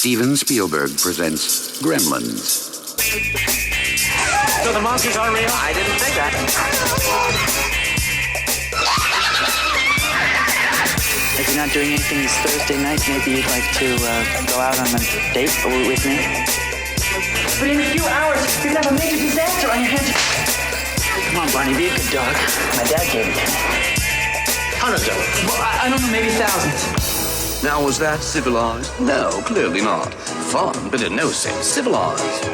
Steven Spielberg presents Gremlins. So the monsters are real? I didn't say that. If you're not doing anything this Thursday night, maybe you'd like to go out on a date with me? But in a few hours, you're gonna have a major disaster on your hands. Come on, Barney, be a good dog. My dad gave it to me. Hundreds of them. Well, I don't know, maybe thousands. Now, was that civilized? No, clearly not. Fun, but in no sense civilized.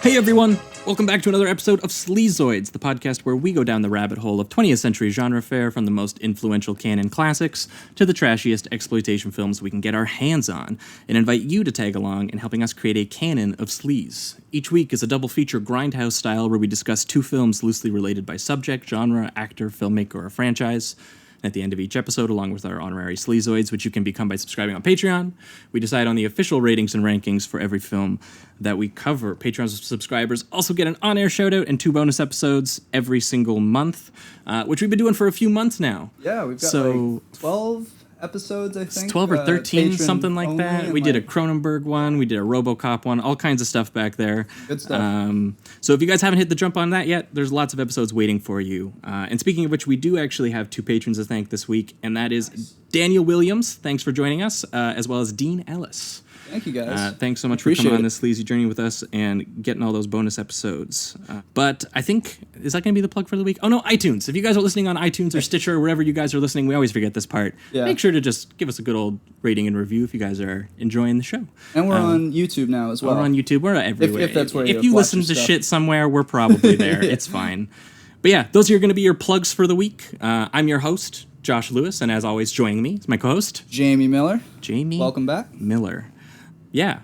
Hey everyone, welcome back to another episode of Sleazoids, the podcast where we go down the rabbit hole of 20th century genre fare, from the most influential canon classics to the trashiest exploitation films we can get our hands on, and invite you to tag along in helping us create a canon of sleaze. Each week is a double feature grindhouse style where we discuss two films loosely related by subject, genre, actor, filmmaker, or franchise. At the end of each episode, along with our honorary Sleazoids, which you can become by subscribing on Patreon, we decide on the official ratings and rankings for every film that we cover. Patreon subscribers also get an on-air shout-out and 2 bonus episodes every single month, which we've been doing for a few months now. Yeah, we've got like 12 episodes, I think. 12 or 13, something like only, that. We did a Cronenberg one, we did a RoboCop one, all kinds of stuff back there. Good stuff. So if you guys haven't hit the jump on that yet, there's lots of episodes waiting for you. And speaking of which, we do actually have 2 patrons to thank this week, and that is Daniel Williams, thanks for joining us, as well as Dean Ellis. Thank you, guys. Thanks so much for coming on this sleazy journey with us and getting all those bonus episodes. But I think, is that going to be the plug for the week? Oh, no, iTunes. If you guys are listening on iTunes or Stitcher or wherever you guys are listening, we always forget this part. Yeah. Make sure to just give us a good old rating and review if you guys are enjoying the show. And we're on YouTube now as well. We're on YouTube. We're everywhere. If that's where you listen to stuff. Shit somewhere, we're probably there. It's fine. But yeah, those are going to be your plugs for the week. I'm your host, Josh Lewis, and as always, joining me is my co-host, Jamie Miller. Jamie. Welcome back. Miller. Yeah.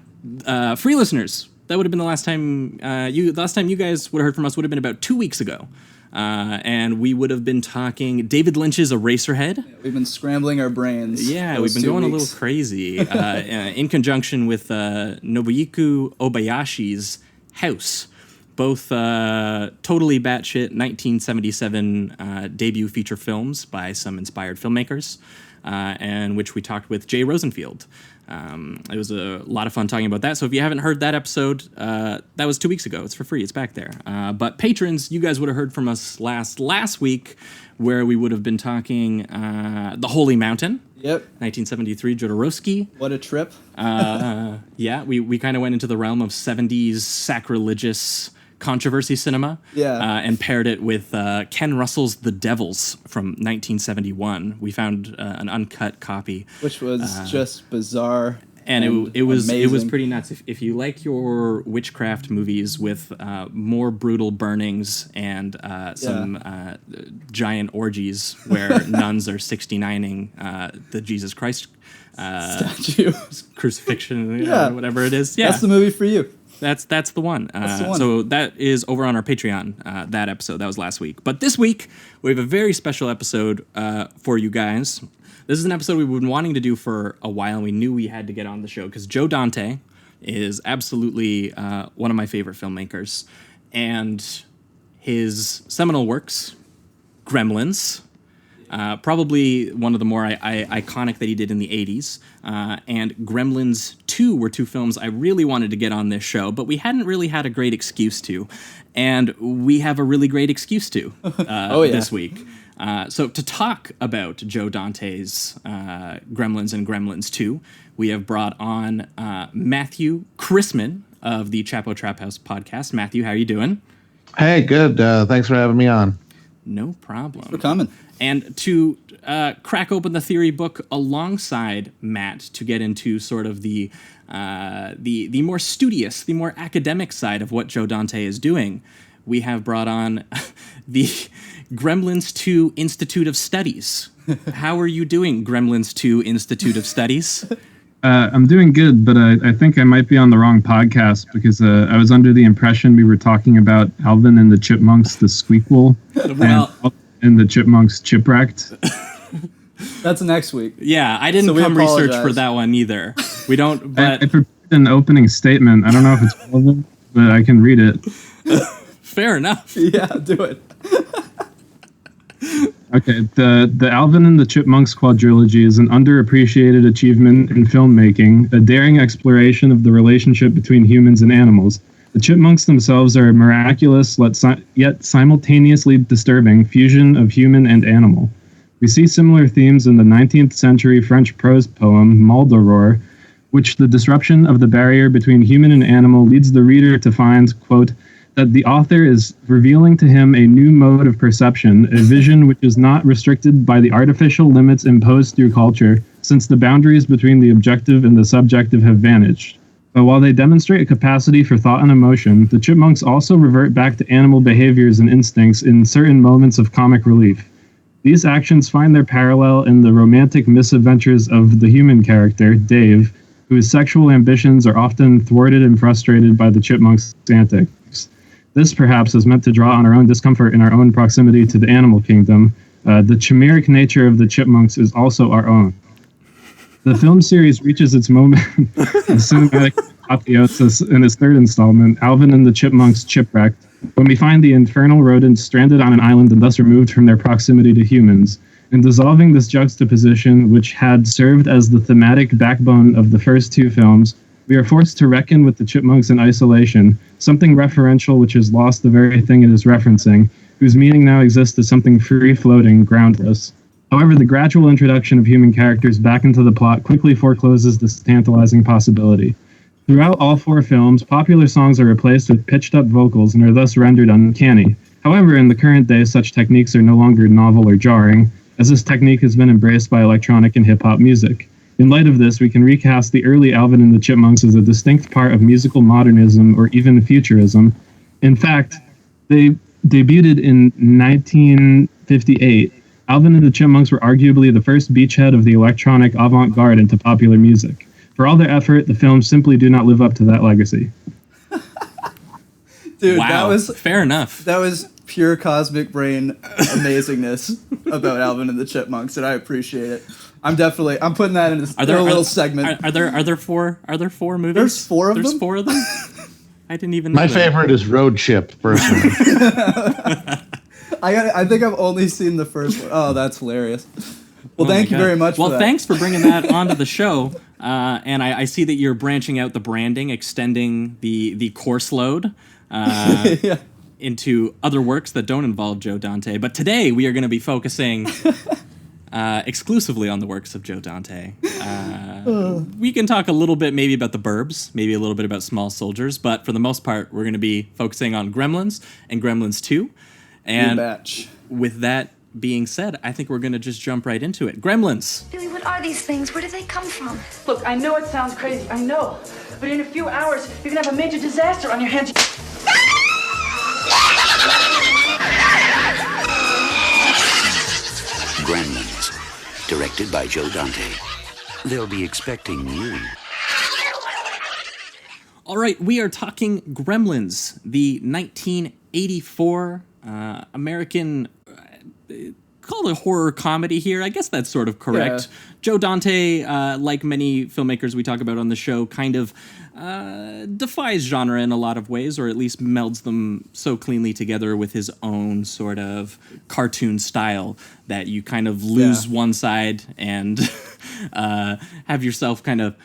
Free listeners, that would have been the last time you guys would have heard from us would have been about 2 weeks ago. And we would have been talking David Lynch's Eraserhead. Yeah, we've been scrambling our brains. Yeah, we've been going a little crazy in conjunction with Nobuyuki Obayashi's House. Both totally batshit 1977 debut feature films by some inspired filmmakers, and which we talked with Jay Rosenfield. It was a lot of fun talking about that. So if you haven't heard that episode, that was 2 weeks ago. It's for free. It's back there. But patrons, you guys would have heard from us last week, where we would have been talking The Holy Mountain. Yep. 1973, Jodorowsky. What a trip. Yeah, we kind of went into the realm of 70s sacrilegious controversy cinema, and paired it with Ken Russell's The Devils from 1971. We found an uncut copy, which was just bizarre, and it was pretty nuts. If you like your witchcraft movies with more brutal burnings and some giant orgies where nuns are 69ing the Jesus Christ statue, crucifixion, whatever it is, that's the movie for you. That's the one. So that is over on our Patreon, that episode. That was last week. But this week, we have a very special episode for you guys. This is an episode we've been wanting to do for a while, and we knew we had to get on the show because Joe Dante is absolutely one of my favorite filmmakers. And his seminal works, Gremlins, probably one of the more iconic that he did in the 80s. And Gremlins 2 were 2 films I really wanted to get on this show, but we hadn't really had a great excuse to. And we have a really great excuse to this week. So to talk about Joe Dante's Gremlins and Gremlins 2, we have brought on Matthew Christman of the Chapo Trap House podcast. Matthew, how are you doing? Hey, good. Thanks for having me on. No problem. Thanks for coming. And to crack open the theory book alongside Matt to get into sort of the more studious, the more academic side of what Joe Dante is doing, we have brought on the Gremlins 2 Institute of Studies. How are you doing, Gremlins 2 Institute of Studies? I'm doing good, but I think I might be on the wrong podcast because I was under the impression we were talking about Alvin and the Chipmunks, the Squeakquel, and the Chipmunks Chipwrecked. That's next week. Yeah, I didn't come research for that one either. We don't. But I prepared an opening statement. I don't know if it's relevant, but I can read it. Fair enough. Yeah, do it. Okay, the Alvin and the Chipmunks quadrilogy is an underappreciated achievement in filmmaking, a daring exploration of the relationship between humans and animals. The chipmunks themselves are a miraculous, yet simultaneously disturbing fusion of human and animal. We see similar themes in the 19th century French prose poem Maldoror, which the disruption of the barrier between human and animal leads the reader to find, quote, that the author is revealing to him a new mode of perception, a vision which is not restricted by the artificial limits imposed through culture, since the boundaries between the objective and the subjective have vanished. But while they demonstrate a capacity for thought and emotion, the chipmunks also revert back to animal behaviors and instincts in certain moments of comic relief. These actions find their parallel in the romantic misadventures of the human character, Dave, whose sexual ambitions are often thwarted and frustrated by the chipmunks' antics. This, perhaps, is meant to draw on our own discomfort in our own proximity to the animal kingdom. The chimeric nature of the chipmunks is also our own. The film series reaches its moment of cinematic apotheosis in its third installment, Alvin and the Chipmunks Chipwrecked, when we find the infernal rodents stranded on an island and thus removed from their proximity to humans. In dissolving this juxtaposition, which had served as the thematic backbone of the first two films, we are forced to reckon with the chipmunks in isolation, something referential which has lost the very thing it is referencing, whose meaning now exists as something free-floating, groundless. However, the gradual introduction of human characters back into the plot quickly forecloses this tantalizing possibility. Throughout all four films, popular songs are replaced with pitched-up vocals and are thus rendered uncanny. However, in the current day, such techniques are no longer novel or jarring, as this technique has been embraced by electronic and hip-hop music. In light of this, we can recast the early Alvin and the Chipmunks as a distinct part of musical modernism or even futurism. In fact, they debuted in 1958. Alvin and the Chipmunks were arguably the first beachhead of the electronic avant-garde into popular music. For all their effort, the films simply do not live up to that legacy. Dude, wow, that was fair enough. That was pure cosmic brain amazingness about Alvin and the Chipmunks, and I appreciate it. I'm putting that in a little segment. Are there four movies? There's four of them? There's four of them? I didn't even know My that. favorite is Road Chip, personally. I think I've only seen the first one. Oh, that's hilarious. Well, thank you very much for that. Well, thanks for bringing that onto the show. And I see that you're branching out the branding, extending the course load yeah. into other works that don't involve Joe Dante. But today we are going to be focusing exclusively on the works of Joe Dante. We can talk a little bit maybe about the Burbs, maybe a little bit about Small Soldiers, but for the most part, we're going to be focusing on Gremlins and Gremlins 2. And with that being said, I think we're going to just jump right into it. Gremlins. Billy, what are these things? Where do they come from? Look, I know it sounds crazy, I know. But in a few hours, you're gonna have a major disaster on your hands. Gremlins, directed by Joe Dante. They'll be expecting you. All right, we are talking Gremlins, the 1984 American, called a horror comedy here. I guess that's sort of correct. Yeah. Joe Dante, like many filmmakers we talk about on the show, kind of defies genre in a lot of ways, or at least melds them so cleanly together with his own sort of cartoon style that you kind of lose one side and have yourself kind of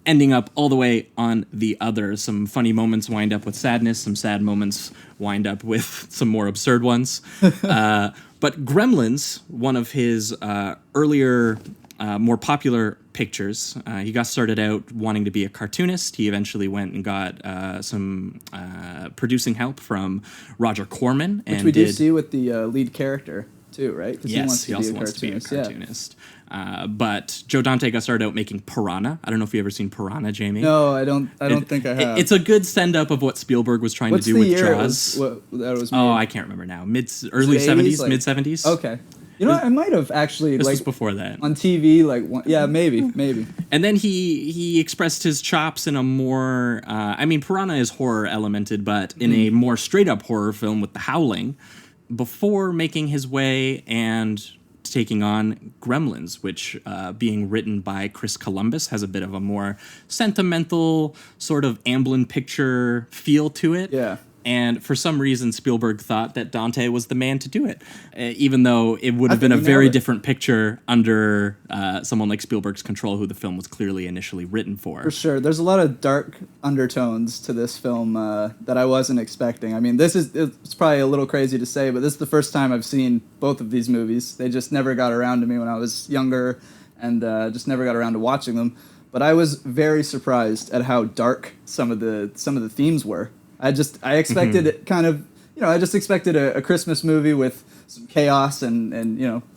ending up all the way on the other. Some funny moments wind up with sadness. Some sad moments wind up with some more absurd ones. But Gremlins, one of his earlier, more popular pictures, he got started out wanting to be a cartoonist. He eventually went and got some producing help from Roger Corman. Which we did see with the lead character, too, right? Yes, he also wants to be a cartoonist. But Joe Dante got started out making Piranha. I don't know if you've ever seen Piranha, Jamie. No, I don't think I have. It's a good send-up of what Spielberg was trying to do with Jaws. That was made? Oh, I can't remember now. Early 70s, mid 70s. Okay. You know, I might have actually This was before that. on TV. Maybe. And then he expressed his chops in a more. Piranha is horror elemented, but in a more straight-up horror film with The Howling, before making his way and taking on Gremlins, which, being written by Chris Columbus, has a bit of a more sentimental sort of Amblin picture feel to it. Yeah. And for some reason, Spielberg thought that Dante was the man to do it, even though it would have been a very different picture under someone like Spielberg's control, who the film was clearly initially written for. For sure. There's a lot of dark undertones to this film that I wasn't expecting. I mean, it's probably a little crazy to say, but this is the first time I've seen both of these movies. They just never got around to me when I was younger, and just never got around to watching them. But I was very surprised at how dark some of the themes were. I expected it kind of, I just expected a Christmas movie with some chaos and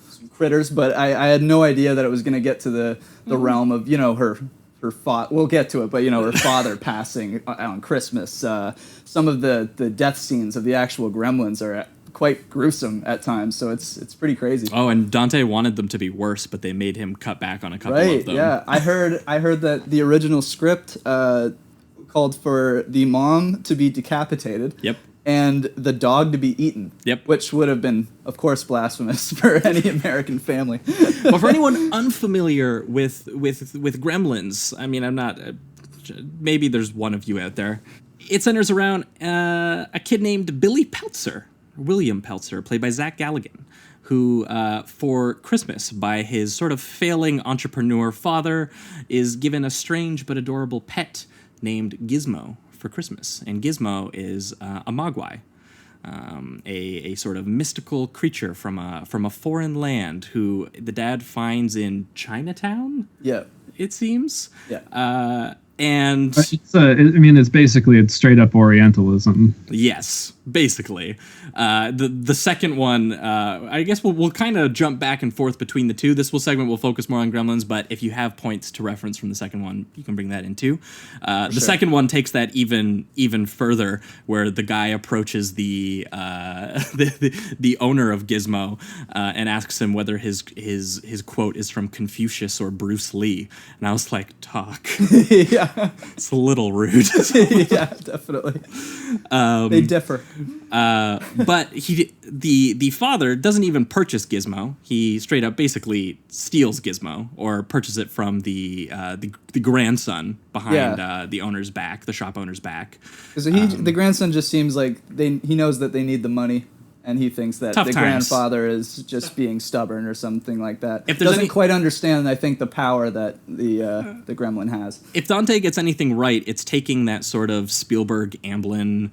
some critters, but I had no idea that it was going to get to the realm of, her father. We'll get to it, but, her father passing on Christmas. Some of the death scenes of the actual gremlins are quite gruesome at times, so it's pretty crazy. Oh, and Dante wanted them to be worse, but they made him cut back on a couple of them. Yeah. I heard that the original script called for the mom to be decapitated. Yep. And the dog to be eaten. Yep. Which would have been, of course, blasphemous for any American family. But for anyone unfamiliar with Gremlins, I mean, I'm not. Maybe there's one of you out there. It centers around a kid named Billy Peltzer, William Peltzer, played by Zach Galligan, who, for Christmas, by his sort of failing entrepreneur father, is given a strange but adorable pet named Gizmo for Christmas. And Gizmo is a mogwai, a sort of mystical creature from a foreign land who the dad finds in Chinatown. Yeah, it seems. Yeah. And it's straight up Orientalism. Yes, basically. The second one, I guess we'll kind of jump back and forth between the two. This segment will focus more on Gremlins, but if you have points to reference from the second one, you can bring that in too. The second one takes that even further, where the guy approaches the owner of Gizmo and asks him whether his quote is from Confucius or Bruce Lee, and I was like, talk. Yeah. It's a little rude. Yeah, definitely. They differ. But the father doesn't even purchase Gizmo. He straight up basically steals Gizmo, or purchases it from the grandson behind the owner's back, the shop owner's back. So the grandson just seems like he knows that they need the money. And he thinks that the grandfather is just being stubborn or something like that. If doesn't quite understand, I think, the power that the gremlin has. If Dante gets anything right, it's taking that sort of Spielberg Amblin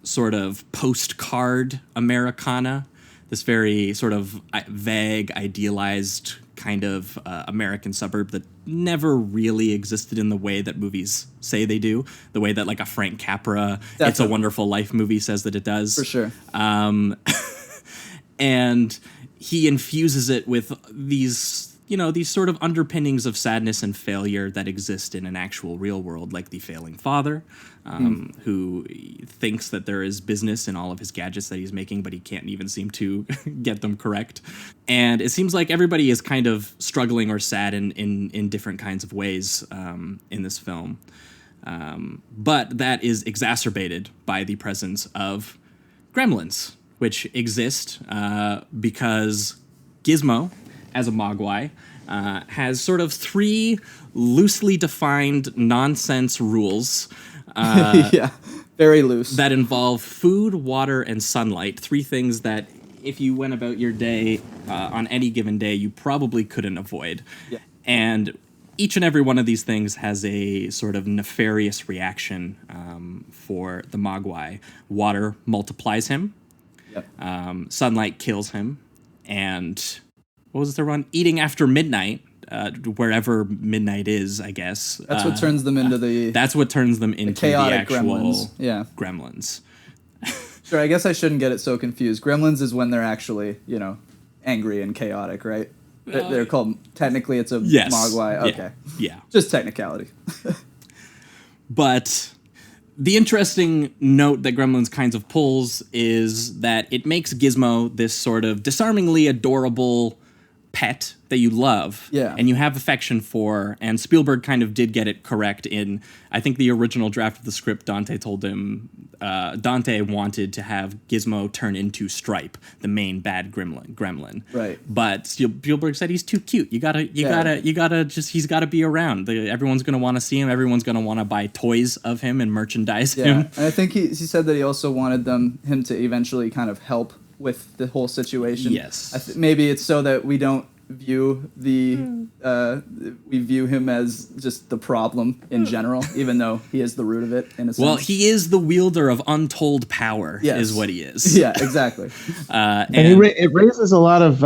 sort of postcard Americana, this very sort of vague, idealized kind of American suburb that never really existed in the way that movies say they do, the way that like a Frank Capra Definitely. It's a Wonderful Life movie says that it does. For sure. And he infuses it with these sort of underpinnings of sadness and failure that exist in an actual real world, like the failing father, who thinks that there is business in all of his gadgets that he's making, but he can't even seem to get them correct. And it seems like everybody is kind of struggling or sad in different kinds of ways in this film. But that is exacerbated by the presence of gremlins, which exist because Gizmo, as a mogwai, has sort of three loosely defined nonsense rules. Yeah, very loose. That involve food, water, and sunlight. Three things that, if you went about your day on any given day, you probably couldn't avoid. Yeah. And each and every one of these things has a sort of nefarious reaction for the mogwai. Water multiplies him. Yep. Sunlight kills him. And what was the one? Eating after midnight, wherever midnight is, I guess. That's what turns them into the. That's what turns them into the actual gremlins. Yeah. Gremlins. Sure, I guess I shouldn't get it so confused. Gremlins is when they're actually, angry and chaotic, right? They're called. Technically, it's a mogwai. Okay. Yeah. Just technicality. But the interesting note that Gremlins kinds of pulls is that it makes Gizmo this sort of disarmingly adorable pet that you love and you have affection for, and Spielberg kind of did get it correct in, I think, the original draft of the script. Dante told him Dante wanted to have Gizmo turn into Stripe, the main bad gremlin. Right. But Spielberg said he's too cute. You gotta he's gotta be around. Everyone's gonna want to see him. Everyone's gonna want to buy toys of him and merchandise him. And I think he said that he also wanted him to eventually kind of help with the whole situation. Yes. Maybe it's so that we don't view we view him as just the problem in general, even though he is the root of it in a sense. Well, he is the wielder of untold power, is what he is. Yeah, exactly. And it raises a lot of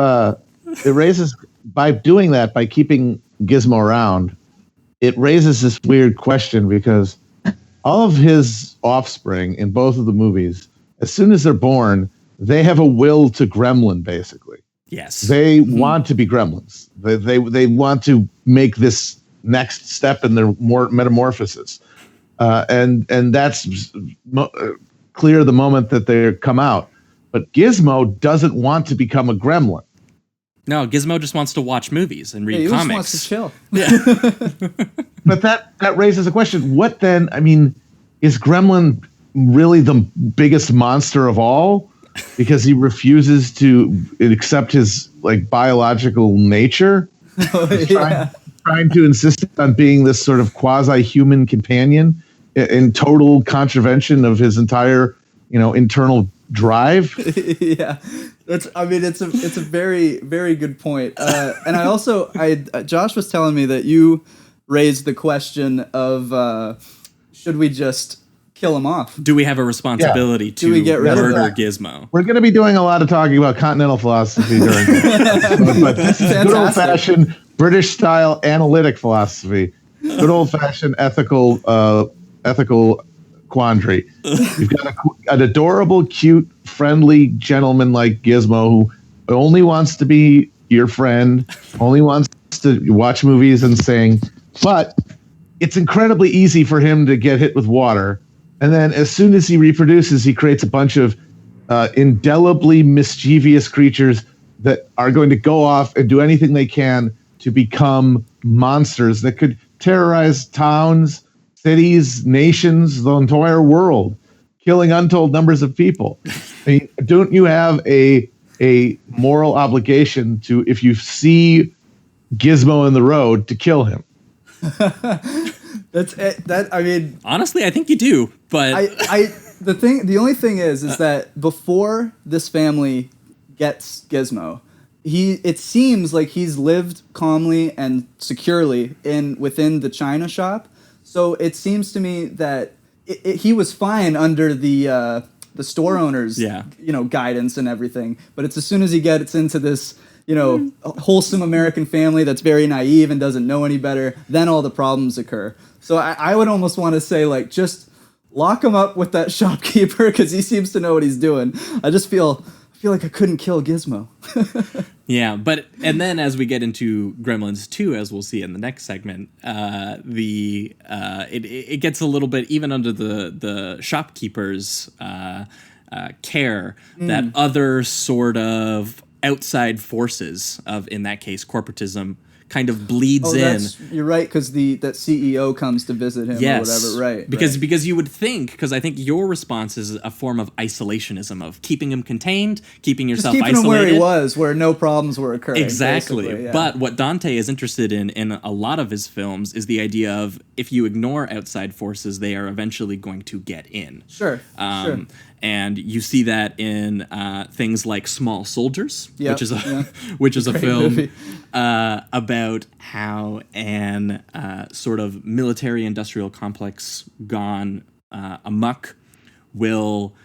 by doing that, by keeping Gizmo around, it raises this weird question, because all of his offspring in both of the movies, as soon as they're born, they have a will to gremlin, basically. Yes. They want to be gremlins. They want to make this next step in their metamorphosis. And that's clear the moment that they come out. But Gizmo doesn't want to become a gremlin. No, Gizmo just wants to watch movies and read comics. He just wants to chill. Yeah. But that raises a question. What then? I mean, is Gremlin really the biggest monster of all? Because he refuses to accept his biological nature, trying to insist on being this sort of quasi-human companion in total contravention of his entire, internal drive. Yeah, it's a very, very good point. And Josh was telling me that you raised the question of should we just kill him off? Do we have a responsibility to murder Gizmo? We're going to be doing a lot of talking about continental philosophy during this, but this is good old-fashioned British-style analytic philosophy, good old-fashioned ethical quandary. You've got an adorable, cute, friendly gentleman like Gizmo who only wants to be your friend, only wants to watch movies and sing, but it's incredibly easy for him to get hit with water. And then as soon as he reproduces, he creates a bunch of indelibly mischievous creatures that are going to go off and do anything they can to become monsters that could terrorize towns, cities, nations, the entire world, killing untold numbers of people. I mean, don't you have a moral obligation to, if you see Gizmo in the road, to kill him? That's it. I mean, honestly, I think you do. But the only thing is that before this family gets Gizmo, it seems like he's lived calmly and securely within the China shop. So it seems to me that he was fine under the store owner's guidance and everything. But it's as soon as he gets into this wholesome American family that's very naive and doesn't know any better, then all the problems occur. So I would almost want to say, just lock him up with that shopkeeper, because he seems to know what he's doing. I feel like I couldn't kill Gizmo. Yeah, and then as we get into Gremlins 2, as we'll see in the next segment, it gets a little bit, even under the shopkeeper's care, that other sort of outside forces of, in that case, corporatism, kind of bleeds in. You're right, because that CEO comes to visit him or whatever, right? Because you would think, because I think your response is a form of isolationism, of keeping him contained, keeping yourself keeping isolated. Him where he was, where no problems were occurring. Exactly. But what Dante is interested in a lot of his films is the idea of, if you ignore outside forces, they are eventually going to get in. Sure. And you see that in things like Small Soldiers, which is a film about how an sort of military-industrial complex gone amok will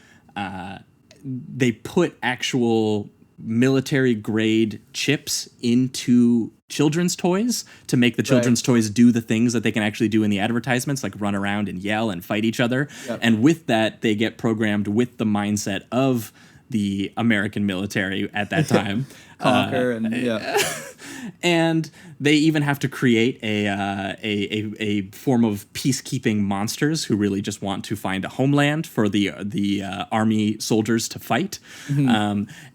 they put actual military-grade chips into children's toys to make the children's toys do the things that they can actually do in the advertisements, like run around and yell and fight each other. Yep. And with that, they get programmed with the mindset of the American military at that time. Conquer And they even have to create a form of peacekeeping monsters who really just want to find a homeland for the army soldiers to fight.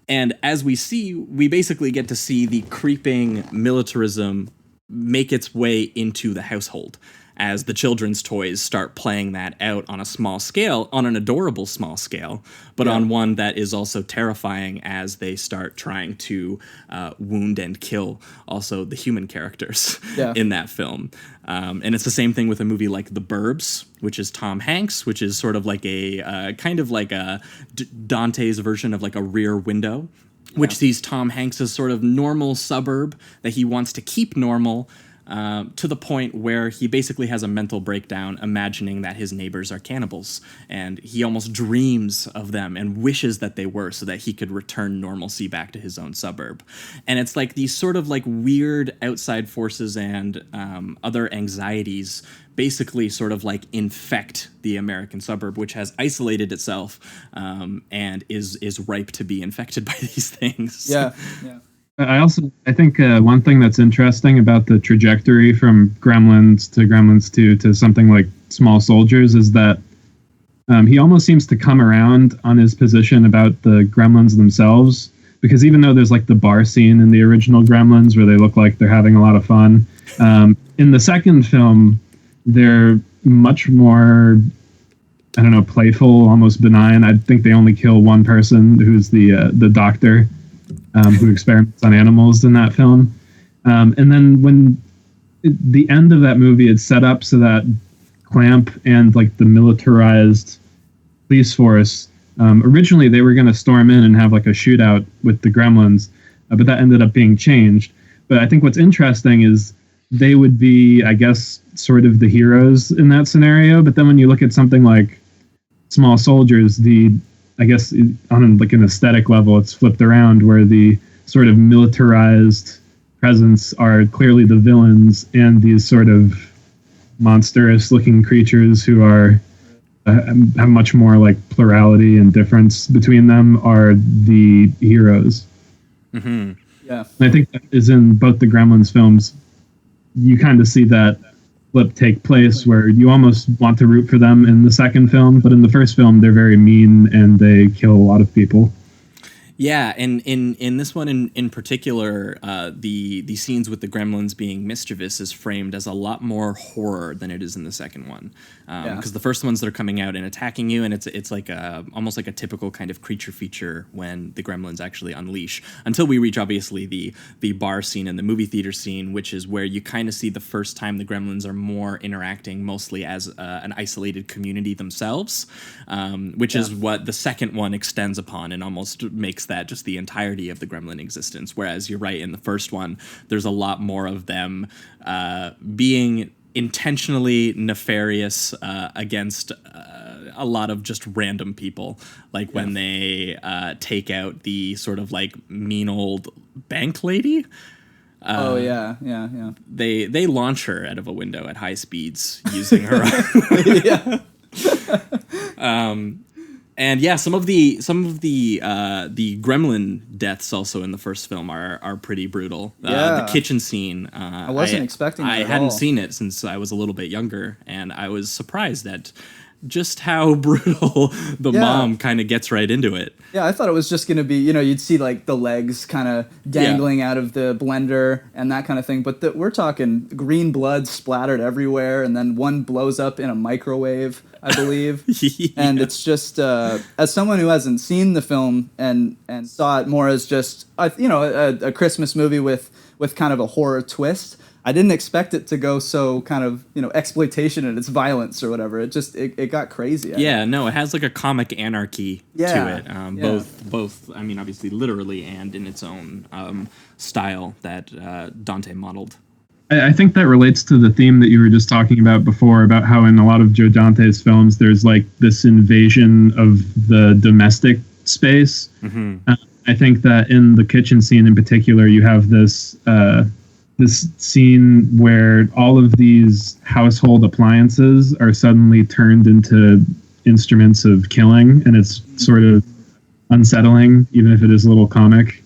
And as we see, we basically get to see the creeping militarism make its way into the household as the children's toys start playing that out on a small scale, on an adorable small scale, but on one that is also terrifying as they start trying to wound and kill also the human characters in that film. And it's the same thing with a movie like The Burbs, which is Tom Hanks, which is sort of like a kind of like a Dante's version of like a Rear Window, which sees Tom Hanks' sort of normal suburb that he wants to keep normal, to the point where he basically has a mental breakdown imagining that his neighbors are cannibals, and he almost dreams of them and wishes that they were so that he could return normalcy back to his own suburb. And it's like these sort of like weird outside forces and other anxieties basically sort of like infect the American suburb, which has isolated itself and is ripe to be infected by these things. Yeah. I think one thing that's interesting about the trajectory from Gremlins to Gremlins 2 to something like Small Soldiers is that he almost seems to come around on his position about the Gremlins themselves, because even though there's like the bar scene in the original Gremlins where they look like they're having a lot of fun, in the second film, they're much more, I don't know, playful, almost benign. I think they only kill one person, who's the doctor, who experiments on animals in that film. And then when the end of that movie, it's set up so that Clamp and like the militarized police force, originally they were going to storm in and have like a shootout with the Gremlins, but that ended up being changed. But I think what's interesting is they would be, I guess, sort of the heroes in that scenario. But then when you look at something like Small Soldiers, I guess on like an aesthetic level, it's flipped around where the sort of militarized presence are clearly the villains, and these sort of monstrous looking creatures who are have much more like plurality and difference between them are the heroes. Yeah. And I think that is in both the Gremlins films. You kind of see that flip take place where you almost want to root for them in the second film, but in the first film they're very mean and they kill a lot of people. Yeah, and in this one in particular, the scenes with the Gremlins being mischievous is framed as a lot more horror than it is in the second one. Because the first ones that are coming out and attacking you, and it's like almost like a typical kind of creature feature when the Gremlins actually unleash. Until we reach obviously the bar scene and the movie theater scene, which is where you kind of see the first time the Gremlins are more interacting mostly as an isolated community themselves, which is what the second one extends upon and almost makes that just the entirety of the Gremlin existence. Whereas you're right, in the first one, there's a lot more of them being intentionally nefarious against a lot of just random people. Like when they take out the sort of like mean old bank lady. Yeah. They launch her out of a window at high speeds using her. And yeah, some of the gremlin deaths also in the first film are pretty brutal. The kitchen scene. I wasn't expecting that I at hadn't all. seen it since I was a little bit younger, and I was surprised at just how brutal the mom kind of gets right into it. Yeah, I thought it was just going to be, you'd see like the legs kind of dangling out of the blender and that kind of thing. But we're talking green blood splattered everywhere, and then one blows up in a microwave, I believe. And it's just, as someone who hasn't seen the film and saw it more as just, a Christmas movie with kind of a horror twist, I didn't expect it to go so kind of, exploitation and its violence or whatever. It just, it got crazy. No, it has like a comic anarchy to it. Both, I mean, obviously literally and in its own style that Dante modeled. I think that relates to the theme that you were just talking about before, about how in a lot of Joe Dante's films, there's like this invasion of the domestic space. Mm-hmm. I think that in the kitchen scene in particular, you have this scene where all of these household appliances are suddenly turned into instruments of killing, and it's sort of unsettling, even if it is a little comic.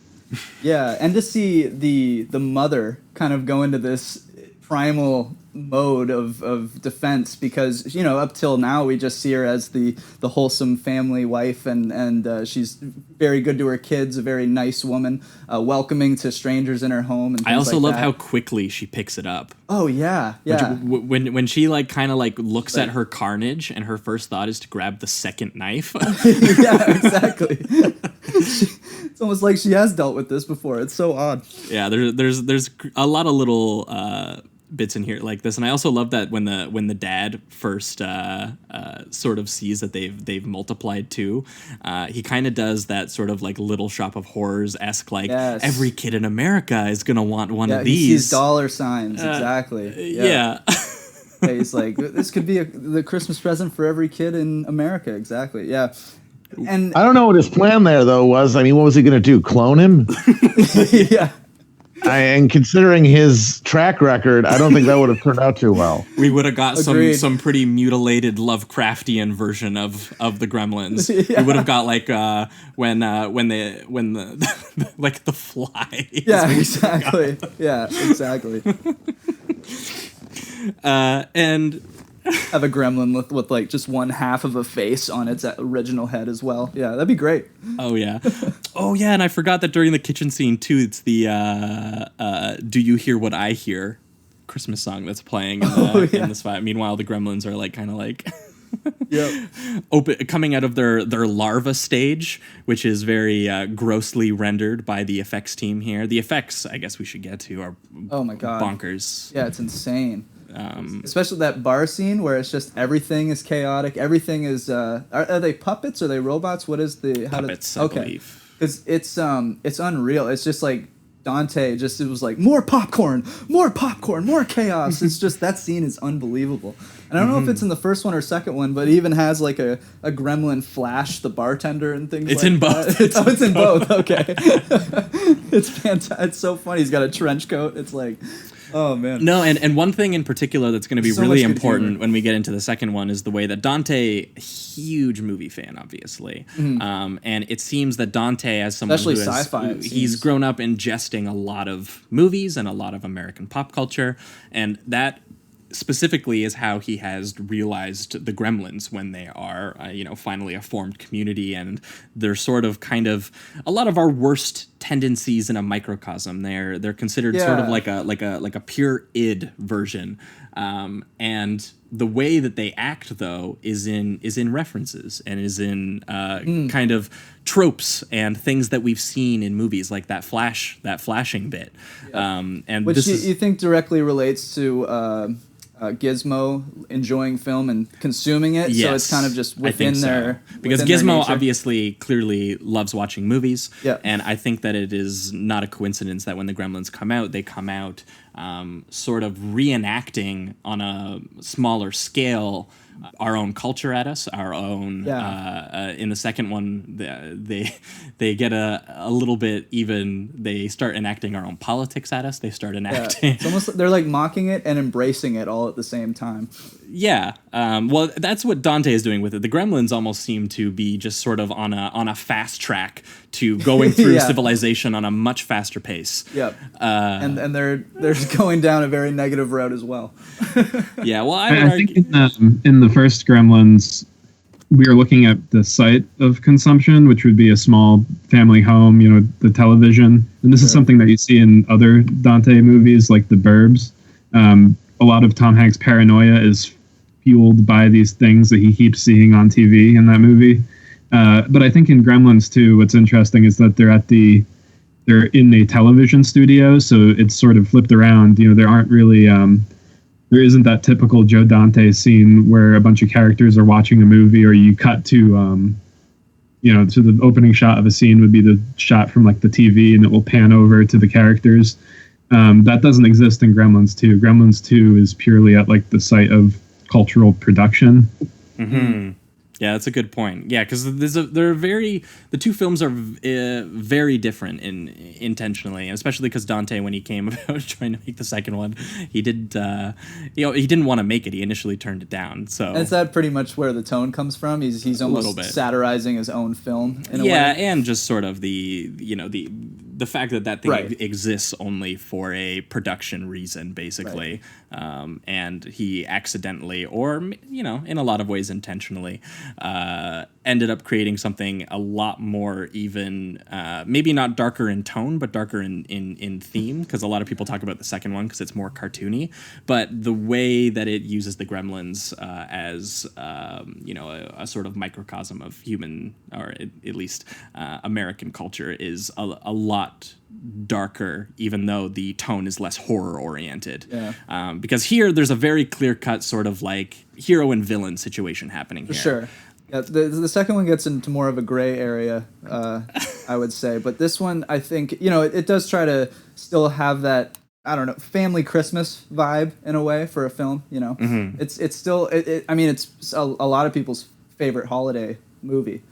Yeah, and to see the mother kind of go into this primal mode of defense, because up till now we just see her as the wholesome family wife, and she's very good to her kids, a very nice woman, welcoming to strangers in her home. And I also love that. how quickly she picks it up. Oh yeah. When she kind of looks at her carnage, and her first thought is to grab the second knife. Yeah, exactly. It's almost like she has dealt with this before. It's so odd. Yeah, there's a lot of little bits in here like this, and I also love that when the dad first sort of sees that they've multiplied too, he kind of does that sort of like Little Shop of Horrors-esque, like, yes, every kid in America is gonna want one of these. He sees dollar signs, exactly. Yeah. Yeah, he's like, this could be the Christmas present for every kid in America. Exactly. Yeah. And I don't know what his plan there though was. I mean, what was he going to do? Clone him? Yeah. And considering his track record, I don't think that would have turned out too well. We would have got Agreed. some pretty mutilated Lovecraftian version of the Gremlins. Yeah. We would have got like when the like the fly. Yeah, exactly. Yeah, exactly. And have a gremlin with like just one half of a face on its original head as well. Yeah, that'd be great. Oh yeah, and I forgot that during the kitchen scene too, it's the "Do You Hear What I Hear" Christmas song that's playing in this fight. Meanwhile, the gremlins are like kind of like coming out of their larva stage, which is very grossly rendered by the effects team here. The effects, I guess we should get to, are oh my god, bonkers. Yeah, it's insane. Especially that bar scene where it's just everything is chaotic. Everything is. Are they puppets? Are they robots? What is the puppets? I believe. Because it's unreal. It's just like Dante. It was like more popcorn, more chaos. It's just that scene is unbelievable. And I don't know if it's in the first one or second one, but it even has like a gremlin flash the bartender and things. It's like in both. It's in both. Okay. It's fantastic. It's so funny. He's got a trench coat. It's like. Oh man. No, and one thing in particular that's going to be So really much good important humor. when we get into the second one is the way that Dante, huge movie fan, obviously, and it seems that Dante, as someone Especially who has, sci-fi, it he's seems. grown up ingesting a lot of movies and a lot of American pop culture, and that specifically is how he has realized the Gremlins when they are, finally a formed community, and they're sort of kind of a lot of our worst tendencies in a microcosm. They're considered sort of like a pure id version, and the way that they act though is in references and is in kind of tropes and things that we've seen in movies, like that flashing bit, and Which this you think directly relates to Gizmo enjoying film and consuming it, yes, so it's kind of just within their because within their Gizmo nature. obviously clearly loves watching movies, Yeah. and I think that it is not a coincidence that when the Gremlins come out, they come out sort of reenacting on a smaller scale our own culture at us, our own. In the second one, they get a little bit even. They start enacting our own politics at us. They start enacting. It's almost they're like mocking it and embracing it all at the same time. Yeah. Well, that's what Dante is doing with it. The Gremlins almost seem to be just sort of on a fast track to going through Yeah. civilization on a much faster pace. Yep. And they're going down a very negative road as well. Yeah. Well, I would I argue. think in the first Gremlins, we are looking at the site of consumption, which would be a small family home, the television. And this is something that you see in other Dante movies, like The Burbs. A lot of Tom Hanks' paranoia is fueled by these things that he keeps seeing on TV in that movie. But I think in Gremlins 2, what's interesting is that they're in a television studio, so it's sort of flipped around. There aren't really there isn't that typical Joe Dante scene where a bunch of characters are watching a movie, or you cut to to the opening shot of a scene would be the shot from like the TV, and it will pan over to the characters. That doesn't exist in Gremlins 2. Gremlins 2 is purely at like the site of cultural production. Mm-hmm. Yeah, that's a good point. Yeah, because the two films are very different intentionally, and especially because Dante, when he came about trying to make the second one, he didn't want to make it. He initially turned it down. So and is that pretty much where the tone comes from? He's almost satirizing his own film in a way. Yeah, and just sort of the fact that thing exists only for a production reason, basically, and he accidentally, or in a lot of ways intentionally, ended up creating something a lot more even, maybe not darker in tone, but darker in theme, because a lot of people talk about the second one because it's more cartoony, but the way that it uses the Gremlins as a sort of microcosm of human, or at least American culture, is a lot darker, even though the tone is less horror oriented. Yeah. Because here there's a very clear cut sort of like hero and villain situation happening here. For sure. Yeah, the second one gets into more of a gray area, I would say. But this one, I think, it does try to still have that, I don't know, family Christmas vibe in a way for a film. Mm-hmm. It's still, it's a lot of people's favorite holiday movie,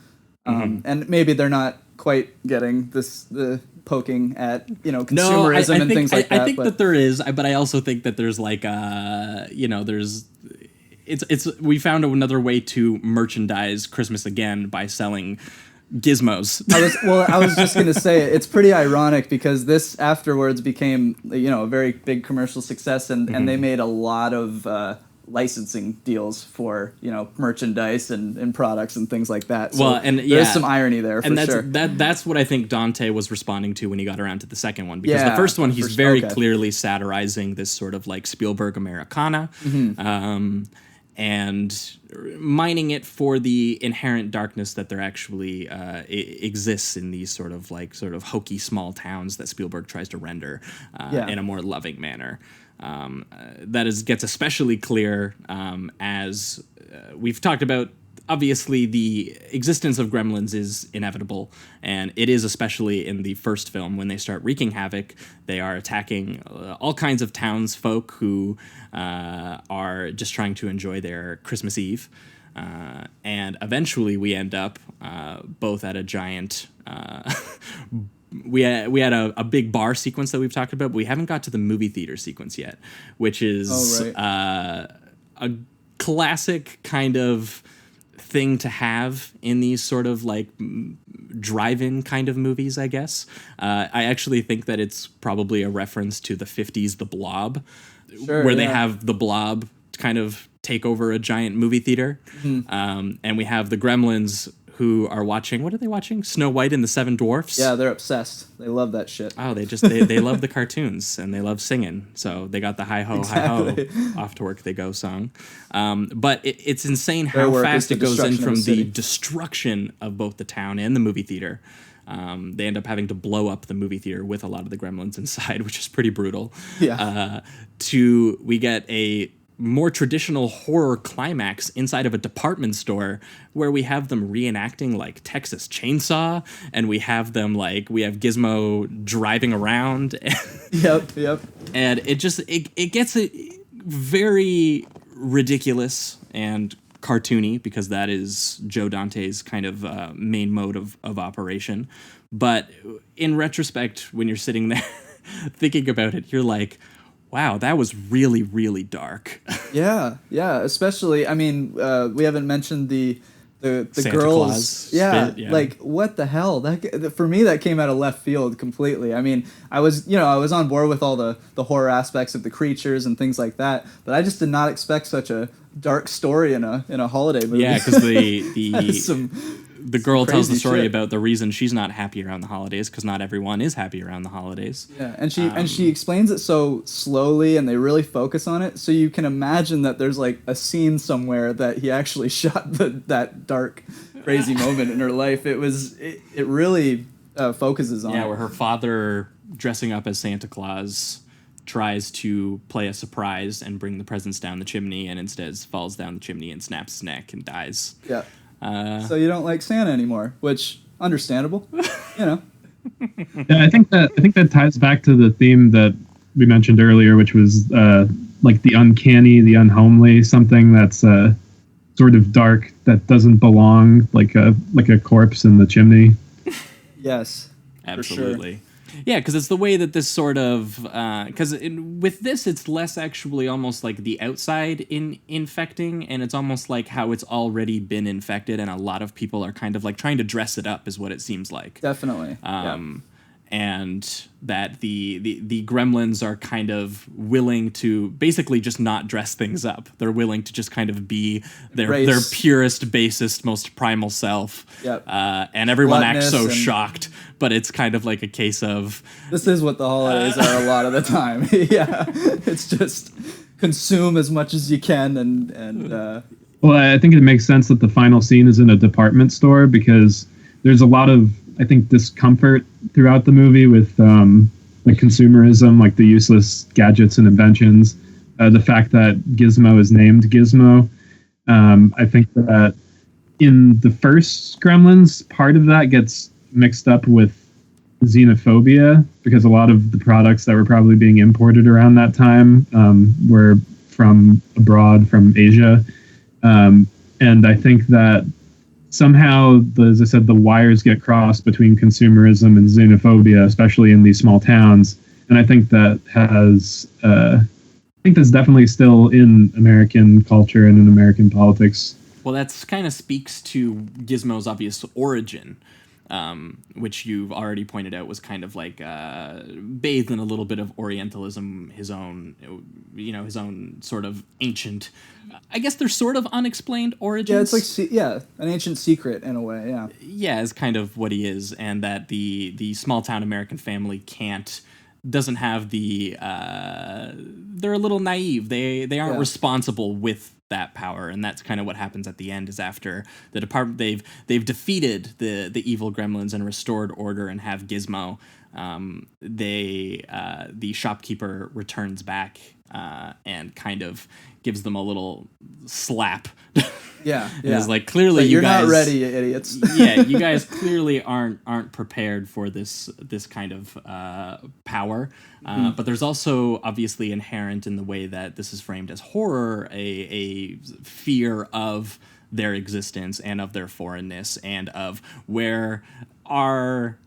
and maybe they're not quite getting the poking at consumerism and things like that. I think that there is, but I also think that there's like there's. It's we found another way to merchandise Christmas again by selling gizmos. I was just going to say, it's pretty ironic because this afterwards became, a very big commercial success, and they made a lot of licensing deals for, merchandise and products and things like that. So there's some irony there, for sure. That's what I think Dante was responding to when he got around to the second one, because the first one he's very clearly satirizing this sort of like Spielberg Americana. And mining it for the inherent darkness that there actually exists in these sort of hokey small towns that Spielberg tries to render in a more loving manner. That gets especially clear as we've talked about. Obviously, the existence of gremlins is inevitable, and it is especially in the first film when they start wreaking havoc. They are attacking all kinds of townsfolk who are just trying to enjoy their Christmas Eve. And eventually we end up both at a giant... We had a big bar sequence that we've talked about, but we haven't got to the movie theater sequence yet, which is a classic kind of thing to have in these sort of like drive-in kind of movies, I guess. I actually think that it's probably a reference to the 50s The Blob, where they have the Blob kind of take over a giant movie theater. And we have the Gremlins who are watching, what are they watching? Snow White and the Seven Dwarfs? Yeah, they're obsessed. They love that shit. Oh, they love the cartoons and they love singing. So they got the hi-ho, hi-ho, off to work they go song. But it's insane how fast it goes in from the destruction of both the town and the movie theater. They end up having to blow up the movie theater with a lot of the gremlins inside, which is pretty brutal. Yeah. We get a more traditional horror climax inside of a department store where we have them reenacting like Texas Chainsaw, and we have Gizmo driving around. Yep. And it gets very ridiculous and cartoony, because that is Joe Dante's kind of main mode of operation. But in retrospect, when you're sitting there thinking about it, you're like, wow, that was really, really dark. Yeah, especially, we haven't mentioned the Santa girls. Claus spit, like, what the hell? For me, that came out of left field completely. I was on board with all the horror aspects of the creatures and things like that, but I just did not expect such a dark story in a holiday movie. Yeah, because the girl tells the story about the reason she's not happy around the holidays, because not everyone is happy around the holidays. Yeah, and she explains it so slowly, and they really focus on it, so you can imagine that there's like a scene somewhere that he actually shot that dark, crazy moment in her life. It really focuses on it. Where her father, dressing up as Santa Claus, tries to play a surprise and bring the presents down the chimney, and instead falls down the chimney and snaps his neck and dies. Yeah. So you don't like Santa anymore, which understandable, Yeah, I think that ties back to the theme that we mentioned earlier, which was like the uncanny, the unhomely, something that's sort of dark that doesn't belong, like a corpse in the chimney. Yes, absolutely. Yeah, because it's the way that this sort of because with this it's less actually almost like the outside infecting, and it's almost like how it's already been infected, and a lot of people are kind of like trying to dress it up, is what it seems like. Definitely. And that the gremlins are kind of willing to basically just not dress things up. They're willing to just kind of be their purest, basest, most primal self. Yep. And everyone Gluttonous acts so and- shocked, but it's kind of like a case of... This is what the holidays are a lot of the time. Yeah. It's just consume as much as you can and Well, I think it makes sense that the final scene is in a department store, because there's a lot of, I think, discomfort throughout the movie with like consumerism, like the useless gadgets and inventions. The fact that Gizmo is named Gizmo. I think that in the first Gremlins, part of that gets mixed up with xenophobia, because a lot of the products that were probably being imported around that time were from abroad, from Asia. And I think that somehow, as I said, the wires get crossed between consumerism and xenophobia, especially in these small towns. And I think that that's definitely still in American culture and in American politics. Well, that's kind of speaks to Gizmo's obvious origin, which you've already pointed out was kind of like bathed in a little bit of Orientalism, his own sort of ancient, I guess they're sort of unexplained origins. Yeah, it's like an ancient secret in a way. Yeah. Yeah, is kind of what he is, and that the small town American family doesn't have the they're a little naive. They aren't responsible with that power, and that's kind of what happens at the end. Is after the department they've defeated the evil gremlins and restored order and have Gizmo. The shopkeeper returns back and kind of gives them a little slap. Yeah. It's like, clearly you're you guys not ready, you idiots. Yeah, you guys clearly aren't prepared for this kind of power. But there's also obviously inherent in the way that this is framed as horror a fear of their existence and of their foreignness and of where our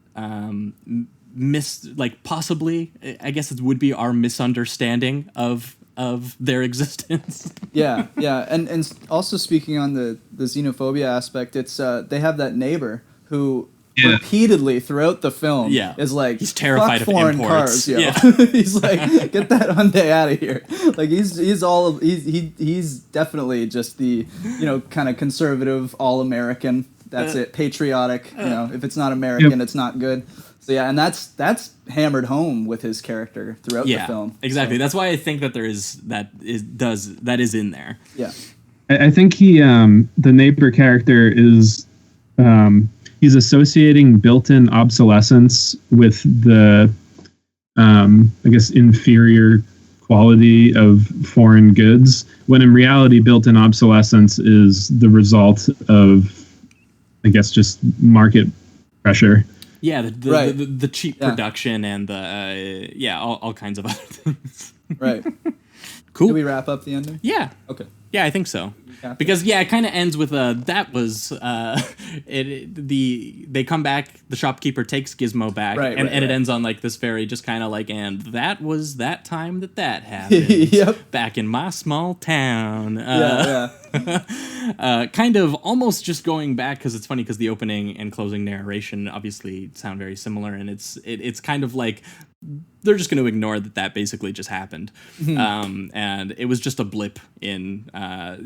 possibly, I guess it would be our misunderstanding of their existence. Yeah, and also speaking on the xenophobia aspect, it's they have that neighbor who repeatedly throughout the film is like, he's terrified fuck of foreign imports. cars, yo. Yeah. He's like, get that Hyundai out of here. Like he's definitely just the kind of conservative all American. That's it, patriotic. If it's not American, it's not good. So yeah, and that's hammered home with his character throughout the film. Exactly. So. That's why I think that that is in there. Yeah. I think the neighbor character is he's associating built-in obsolescence with the I guess inferior quality of foreign goods, when in reality built-in obsolescence is the result of, I guess, just market pressure. Yeah, the cheap production and the all kinds of other things. Right. Cool. Did we wrap up the ending? Yeah. Okay. Yeah, I think so. Because it kind of ends with they come back, the shopkeeper takes Gizmo back, and it ends on like this very just kind of like, and that was that time that happened. Back in my small town. Kind of almost just going back, because it's funny because the opening and closing narration obviously sound very similar, and it's kind of like they're just going to ignore that basically just happened. And it was just a blip in,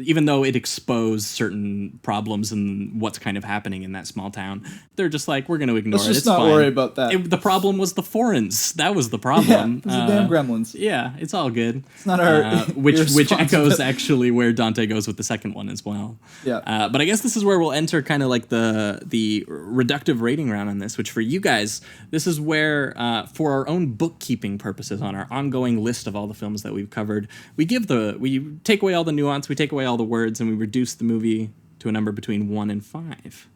even though it exposed certain problems and what's kind of happening in that small town, they're just like, we're going to ignore it. Let's just not worry about that. The problem was the foreigners. That was the problem. Yeah, it was the damn gremlins. Yeah, it's all good. It's not our which echoes actually where Dante goes with the second one as well. Yeah. But I guess this is where we'll enter kind of like the reductive rating round on this, which for you guys, this is where for our own bookkeeping purposes on our ongoing list of all the films that we've covered, we take away all the nuance, we take away all the words, and we reduce the movie to a number between 1 and 5.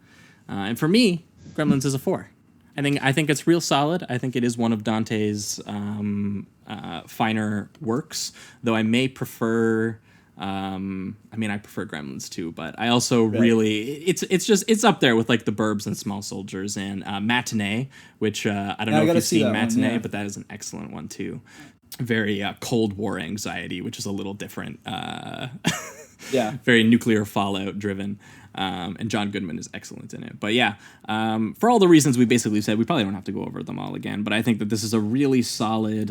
And for me, Gremlins is a 4. I think it's real solid. I think it is one of Dante's finer works, though I may prefer I mean, I prefer Gremlins too, but I also really it's up there with like The Burbs and Small Soldiers and Matinee, which I don't know if you've seen Matinee, but that is an excellent one too. Very Cold War anxiety, which is a little different. Very nuclear fallout driven. And John Goodman is excellent in it. But yeah, for all the reasons we basically said, we probably don't have to go over them all again. But I think that this is a really solid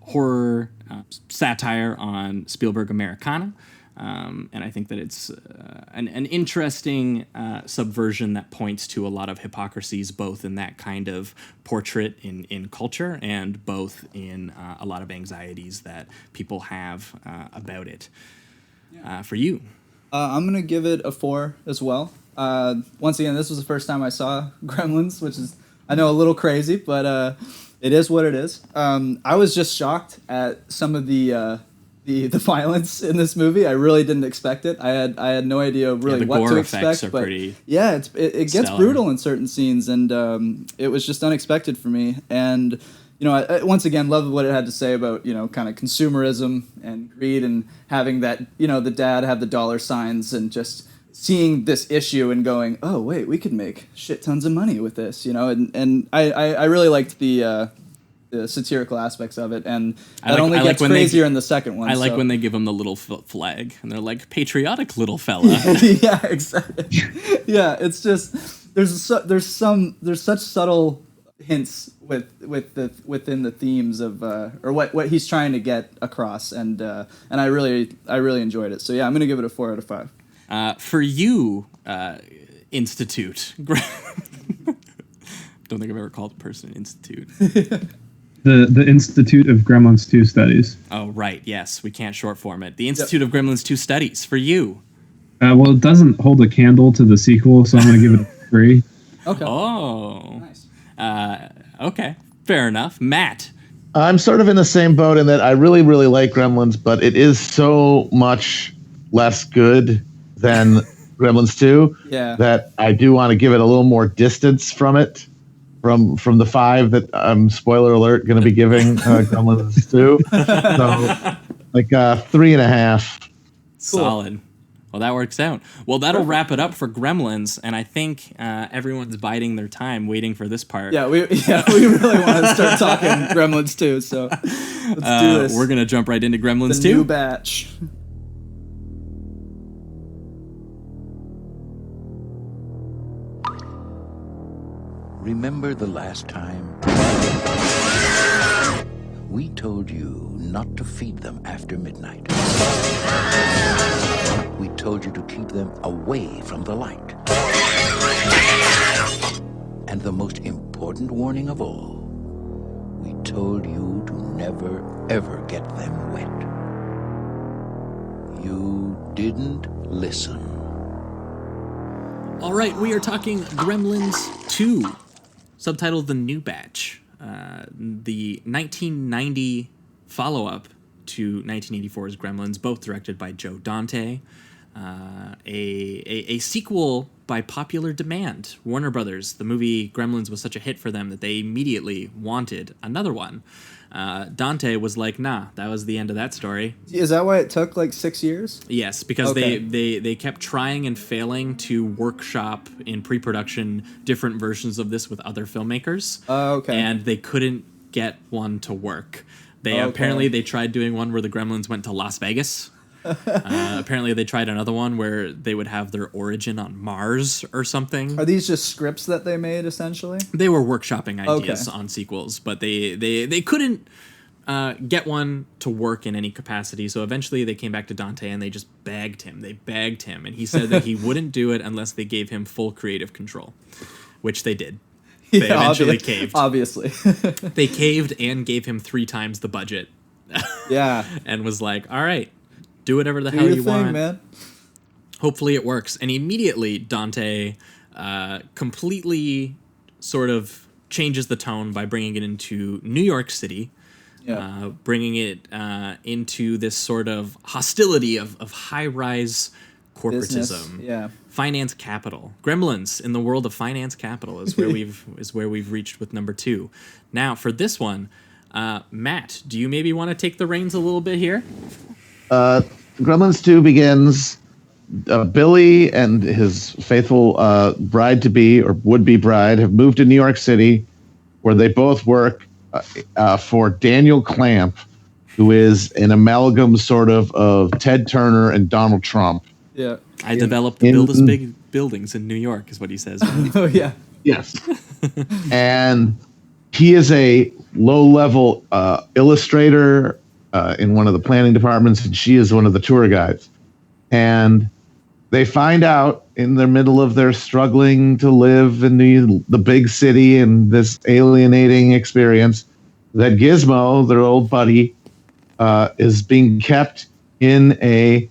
horror satire on Spielberg Americana. And I think that it's an interesting subversion that points to a lot of hypocrisies, both in that kind of portrait in culture and both in a lot of anxieties that people have about it. For you? I'm going to give it a 4 as well. Once again, this was the first time I saw Gremlins, which is, I know, a little crazy, but it is what it is. I was just shocked at some of the violence in this movie. I really didn't expect it. I had no idea really what to expect. But it gets brutal in certain scenes, and it was just unexpected for me. And I once again love what it had to say about kind of consumerism and greed, and having that the dad have the dollar signs, and just seeing this issue and going, oh wait, we could make shit tons of money with this, and I really liked the satirical aspects of it, and that only gets crazier in the second one. I like when they give him the little flag, and they're like, patriotic little fella. Yeah, exactly. Yeah, it's just there's such subtle hints within the themes of or what he's trying to get across, and I really enjoyed it. So yeah, I'm gonna give it a 4 out of 5. For you, Institute. Don't think I've ever called a person an institute. The Institute of Gremlins 2 Studies. Oh, right. Yes, we can't short form it. The Institute of Gremlins 2 Studies. For you. Well, it doesn't hold a candle to the sequel, so I'm going to give it a 3. Okay. Oh. Nice. Okay. Fair enough. Matt. I'm sort of in the same boat in that I really, really like Gremlins, but it is so much less good than Gremlins 2 that I do want to give it a little more distance from it. From the 5 that I'm, spoiler alert, going to be giving Gremlins 2. So, like 3.5. Cool. Solid. Well, that works out. Well, that'll wrap it up for Gremlins, and I think everyone's biding their time, waiting for this part. Yeah, we really want to start talking Gremlins 2, so let's do this. We're going to jump right into Gremlins 2. The new batch. Remember the last time we told you not to feed them after midnight? We told you to keep them away from the light. And the most important warning of all, we told you to never, ever get them wet. You didn't listen. All right, we are talking Gremlins 2. Subtitled The New Batch, the 1990 follow-up to 1984's Gremlins, both directed by Joe Dante. A sequel by popular demand. Warner Brothers, the movie Gremlins was such a hit for them that they immediately wanted another one. Dante was like, nah, that was the end of that story. Is that why it took like 6 years? Yes, because they kept trying and failing to workshop in pre-production different versions of this with other filmmakers. And they couldn't get one to work. Apparently they tried doing one where the Gremlins went to Las Vegas. Apparently they tried another one where they would have their origin on Mars or something. Are these just scripts that they made, essentially? They were workshopping ideas on sequels, but they couldn't get one to work in any capacity. So eventually they came back to Dante and they just begged him. They begged him, and he said that he wouldn't do it unless they gave him full creative control, which they did. They eventually caved. Obviously. They caved and gave him 3 times the budget. Yeah. And was like, all right, do whatever the hell you want. Man. Hopefully it works. And immediately Dante completely sort of changes the tone by bringing it into New York City, bringing it into this sort of hostility of high-rise corporatism, finance capital. Gremlins in the world of finance capital is where we've reached with number 2. Now for this one, Matt, do you maybe want to take the reins a little bit here? Gremlins 2 begins. Billy and his faithful bride-to-be or would-be bride have moved to New York City, where they both work for Daniel Clamp, who is an amalgam sort of Ted Turner and Donald Trump. Yeah. I developed the build big buildings in New York, is what he says. Oh, yeah. Yes. And he is a low-level illustrator in one of the planning departments, and she is one of the tour guides. And they find out in the middle of their struggling to live in the big city and this alienating experience that Gizmo, their old buddy, is being kept in a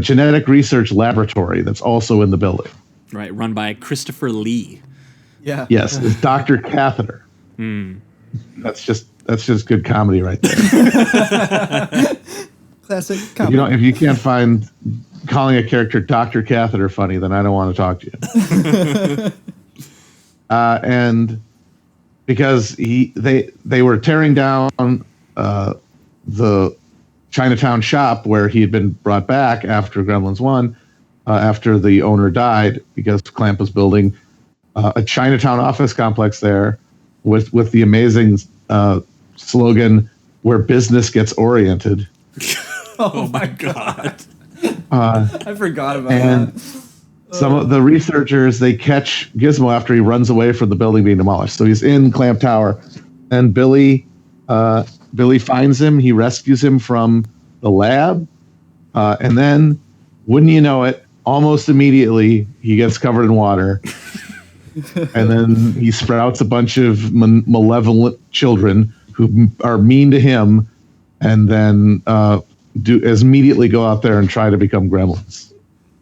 genetic research laboratory that's also in the building. Right, run by Christopher Lee. Yeah. Yes, it's Dr. Catheter. That's just good comedy right there. Classic comedy. If you can't find calling a character Dr. Catheter funny, then I don't want to talk to you. And because they were tearing down the Chinatown shop where he had been brought back after Gremlins 1, after the owner died, because Clamp was building a Chinatown office complex there with the amazing slogan, "Where business gets oriented." Oh my God. I forgot about and that. Some of the researchers, they catch Gizmo after he runs away from the building being demolished. So he's in Clamp Tower, and Billy finds him. He rescues him from the lab, and then, wouldn't you know it, almost immediately he gets covered in water, and then he sprouts a bunch of malevolent children who are mean to him, and then immediately go out there and try to become gremlins.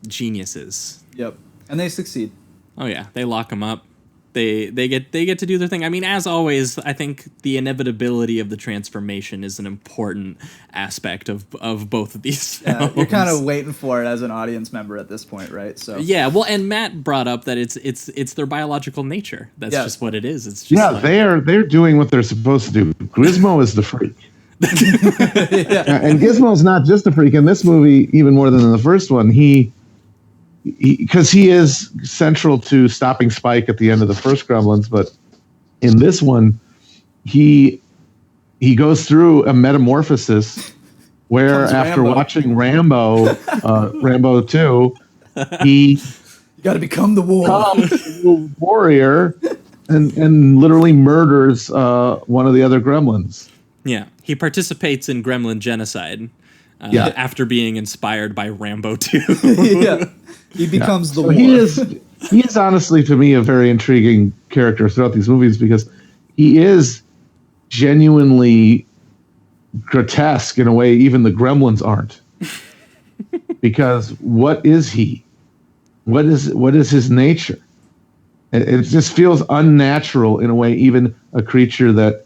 Geniuses. Yep. And they succeed. Oh yeah, they lock them up. They get to do their thing. I mean, as always, I think the inevitability of the transformation is an important aspect of both of these films. Yeah, you're kind of waiting for it as an audience member at this point, right? So yeah, well, and Matt brought up that it's their biological nature. That's just what it is. It's just they're doing what they're supposed to do. Gizmo is the freak. And Gizmo's not just a freak in this movie, even more than in the first one. Because he is central to stopping Spike at the end of the first Gremlins, but in this one, he goes through a metamorphosis where after watching Rambo 2, you got to become the warrior and literally murders one of the other Gremlins. Yeah, he participates in Gremlin genocide after being inspired by Rambo 2. Yeah, he becomes the war. He is honestly, to me, a very intriguing character throughout these movies because he is genuinely grotesque in a way even the Gremlins aren't. Because what is he? What is his nature? It just feels unnatural in a way, even a creature that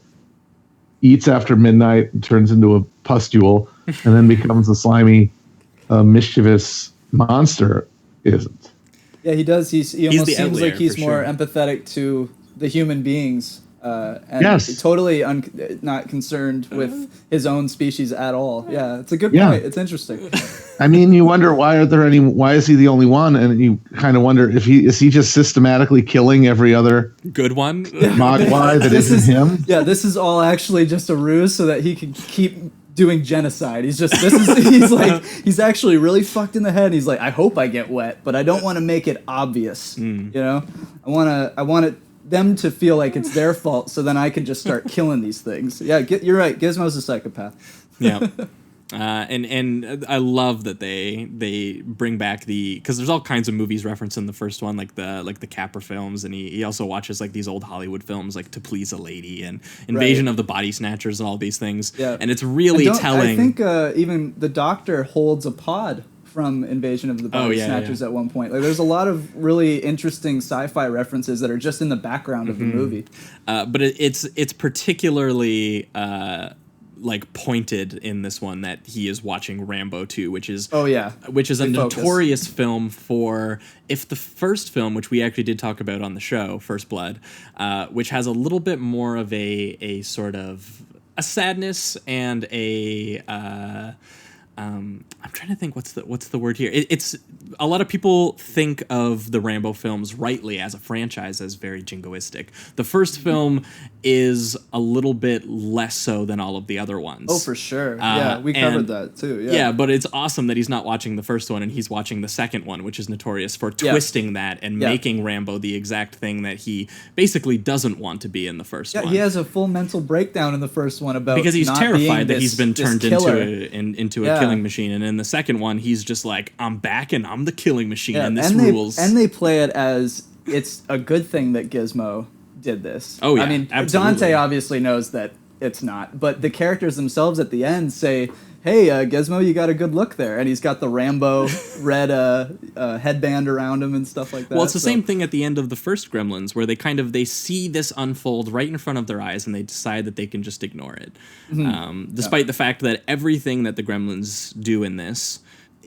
eats after midnight and turns into a pustule and then becomes a slimy, mischievous monster isn't. Yeah, he does. He almost seems like he's more sure. empathetic to the human beings and totally not concerned with his own species at all. Yeah, it's a good point. It's interesting. I mean, you wonder why is he the only one? And you kind of wonder if is he just systematically killing every other good one mogwai that isn't him? Yeah, this is all actually just a ruse so that he can keep doing genocide. He's actually really fucked in the head. He's like, I hope I get wet, but I don't want to make it obvious. You know, I want them to feel like it's their fault, so then I can just start killing these things. Yeah, you're right. Gizmo's a psychopath. Yeah. And I love that they bring back because there's all kinds of movies referenced in the first one, like the Capra films, and he also watches like these old Hollywood films like To Please a Lady and Invasion of the Body Snatchers and all these things. Yeah. And it's really telling. I think even the Doctor holds a pod from Invasion of the Body Snatchers at one point. Like, there's a lot of really interesting sci-fi references that are just in the background of the movie. But it's particularly like pointed in this one that he is watching Rambo 2, which is a notorious film for, if the first film, which we actually did talk about on the show, First Blood, which has a little bit more of a sort of a sadness and a I'm trying to think what's the word here. It's a lot of people think of the Rambo films rightly as a franchise as very jingoistic. The first film is a little bit less so than all of the other ones. Oh, for sure. Yeah, we covered that too. Yeah, but it's awesome that he's not watching the first one and he's watching the second one, which is notorious for twisting that and making Rambo the exact thing that he basically doesn't want to be in the first one. Yeah, he has a full mental breakdown in the first one about because he's not terrified being that he's been turned into a killing machine, and in the second one he's just like, I'm back and I'm the killing machine and this rules. And they play it as it's a good thing that Gizmo did this. Oh yeah, I mean, absolutely. Dante obviously knows that it's not, but the characters themselves at the end say, hey, Gizmo, you got a good look there. And he's got the Rambo red headband around him and stuff like that. Well, it's the same thing at the end of the first Gremlins, where they see this unfold right in front of their eyes and they decide that they can just ignore it. Despite the fact that everything that the Gremlins do in this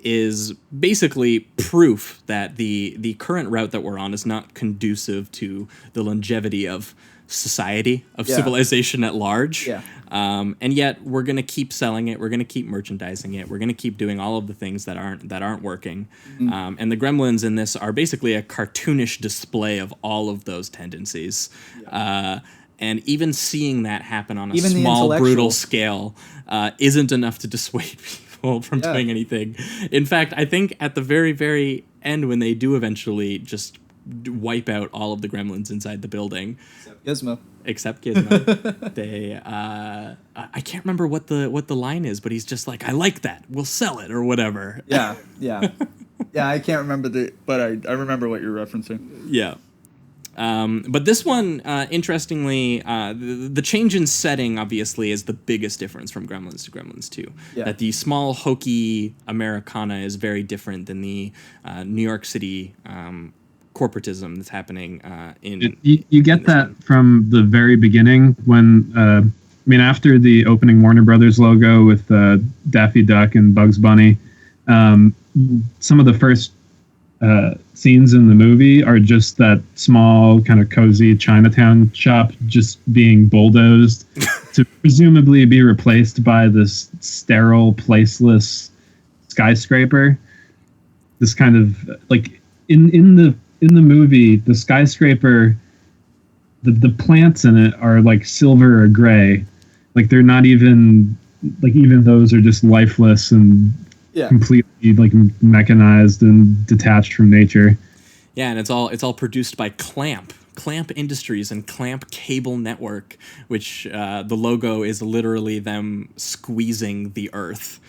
is basically proof that the current route that we're on is not conducive to the longevity of society, of civilization at large. And yet we're going to keep selling it. We're going to keep merchandising it. We're going to keep doing all of the things that aren't working. And the Gremlins in this are basically a cartoonish display of all of those tendencies. And even seeing that happen on a small, brutal scale isn't enough to dissuade people from doing anything. In fact, I think at the very, very end, when they do eventually just wipe out all of the Gremlins inside the building, except Gizmo, they I can't remember what the line is, but he's just like, I like that, we'll sell it or whatever. Yeah, I can't remember but I remember what you're referencing. But this one, interestingly, the change in setting obviously is the biggest difference from Gremlins to Gremlins 2. That the small, hokey Americana is very different than the New York City corporatism that's happening you get that from the very beginning when after the opening Warner Brothers logo with Daffy Duck and Bugs Bunny, some of the first scenes in the movie are just that small kind of cozy Chinatown shop just being bulldozed to presumably be replaced by this sterile, placeless skyscraper. This kind of like in the movie, the skyscraper, the plants in it are like silver or gray. Like they're not even those are just lifeless and completely like mechanized and detached from nature. Yeah, and it's all produced by Clamp Industries and Clamp Cable Network, which the logo is literally them squeezing the earth.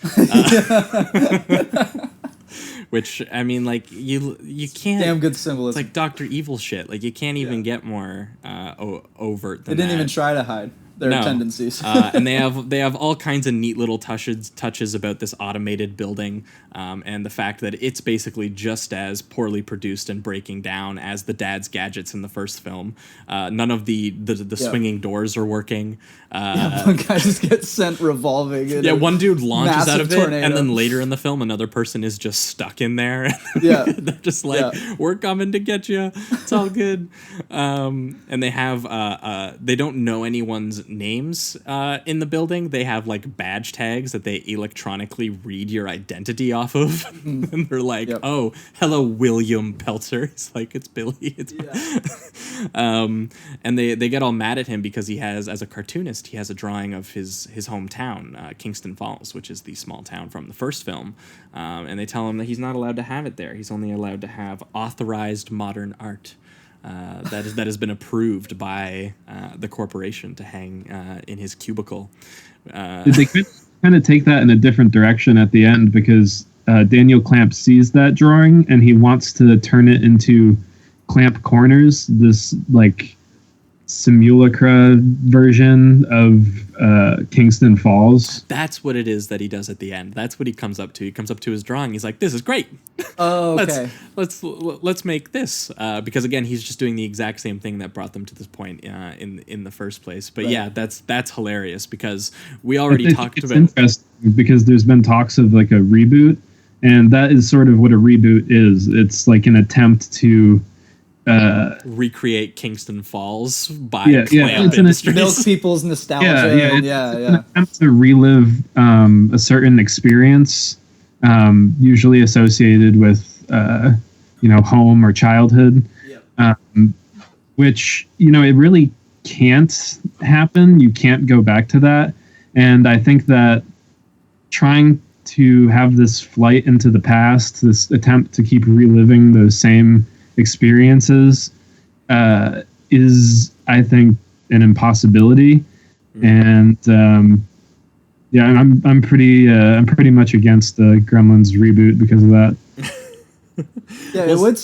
Which, I mean, like, you can't... Damn good symbolism. It's like Dr. Evil shit. Like, you can't even get more overt than that. They didn't even try to hide their tendencies. And they have all kinds of neat little touches about this automated building, and the fact that it's basically just as poorly produced and breaking down as the dad's gadgets in the first film. None of the swinging doors are working. One guy just gets sent revolving. One dude launches out of it, and then later in the film, another person is just stuck in there. They're just like, we're coming to get you. It's all good. And they have they don't know anyone's names in the building. They have like badge tags that they electronically read your identity off of. And they're like, oh, hello, William Peltzer. It's like, it's Billy. And they get all mad at him because he has, as a cartoonist, he has a drawing of his hometown, Kingston Falls, which is the small town from the first film. And they tell him that he's not allowed to have it there. He's only allowed to have authorized modern art. That has been approved by the corporation to hang in his cubicle. Did they kind of take that in a different direction at the end, because Daniel Clamp sees that drawing and he wants to turn it into Clamp Corners, this like simulacra version of Kingston Falls. That's what it is that he does at the end. That's what he comes up to. He comes up to his drawing. He's like, "This is great. Oh, okay. let's make this." Because again, he's just doing the exact same thing that brought them to this point in the first place. But yeah, that's hilarious because we already talked about. It's interesting because there's been talks of like a reboot, and that is sort of what a reboot is. It's like an attempt to recreate Kingston Falls by Yeah, Clamp it's Industries. Milk people's nostalgia. It's Yeah. an attempt to relive a certain experience, usually associated with home or childhood, which it really can't happen. You can't go back to that, and I think that trying to have this flight into the past, this attempt to keep reliving those same experiences, is, I think, an impossibility. And I'm pretty much against the Gremlins reboot because of that. Yeah, it would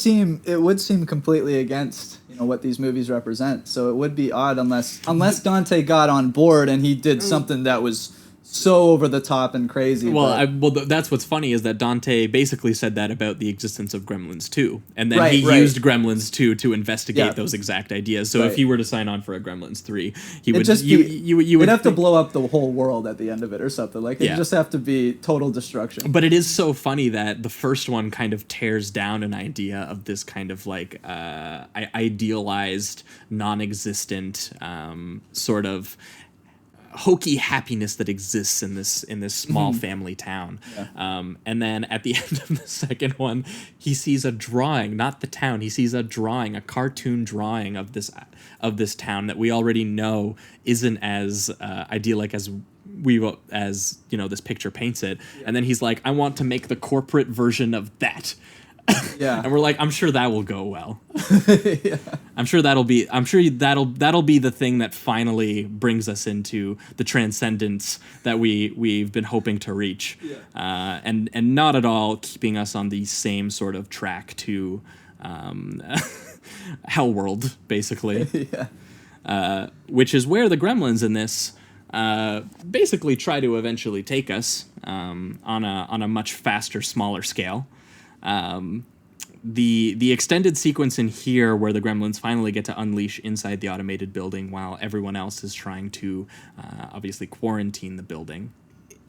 seem completely against what these movies represent. So it would be odd unless Dante got on board and he did something that was so over the top and crazy. Well, that's what's funny is that Dante basically said that about the existence of Gremlins 2, and then he used Gremlins 2 to investigate those exact ideas. So if he were to sign on for a Gremlins 3, he would you'd have to blow up the whole world at the end of it or something. Like it'd just have to be total destruction. But it is so funny that the first one kind of tears down an idea of this kind of like idealized, non-existent sort of hokey happiness that exists in this small family town. And then at the end of the second one, he sees a drawing, not the town. He sees a drawing, a cartoon drawing of this town that we already know isn't as idyllic as this picture paints it. And then he's like, I want to make the corporate version of that. Yeah. And we're like, I'm sure that will go well. I'm sure that'll be the thing that finally brings us into the transcendence that we've been hoping to reach. And not at all keeping us on the same sort of track to Hellworld, basically. Which is where the Gremlins in this basically try to eventually take us on a much faster, smaller scale. The extended sequence in here where the Gremlins finally get to unleash inside the automated building while everyone else is trying to obviously quarantine the building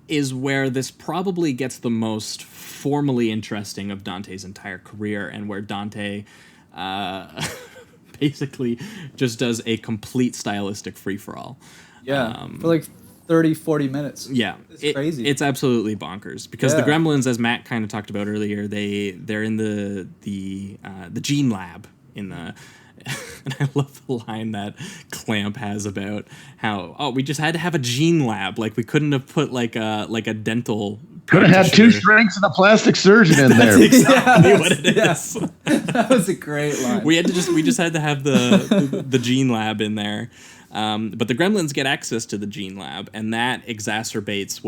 is where this probably gets the most formally interesting of Dante's entire career, and where Dante basically just does a complete stylistic free-for-all. For like 30-40 minutes. It's crazy. It's absolutely bonkers because the Gremlins, as Matt kind of talked about earlier, they're in the gene lab in the and I love the line that Clamp has about how we just had to have a gene lab, like we couldn't have put like a dental could have had 2 shrinks and a plastic surgeon in there. Exactly what it is. That was a great line. We just had to have the gene lab in there. But the Gremlins get access to the gene lab, and that exacerbates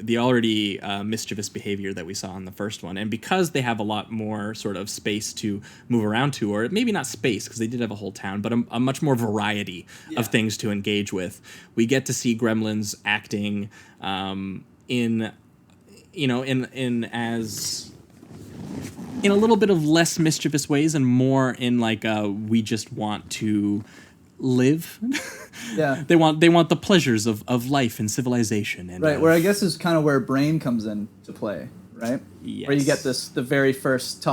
the already mischievous behavior that we saw in the first one. And because they have a lot more sort of space to move around to, or maybe not space because they did have a whole town, but a much more variety of things to engage with, we get to see Gremlins acting in a little bit of less mischievous ways and more in like we just want to live. They want the pleasures of life and civilization, and where I guess is kind of where Brain comes into play, right? Yes. Where you get the very first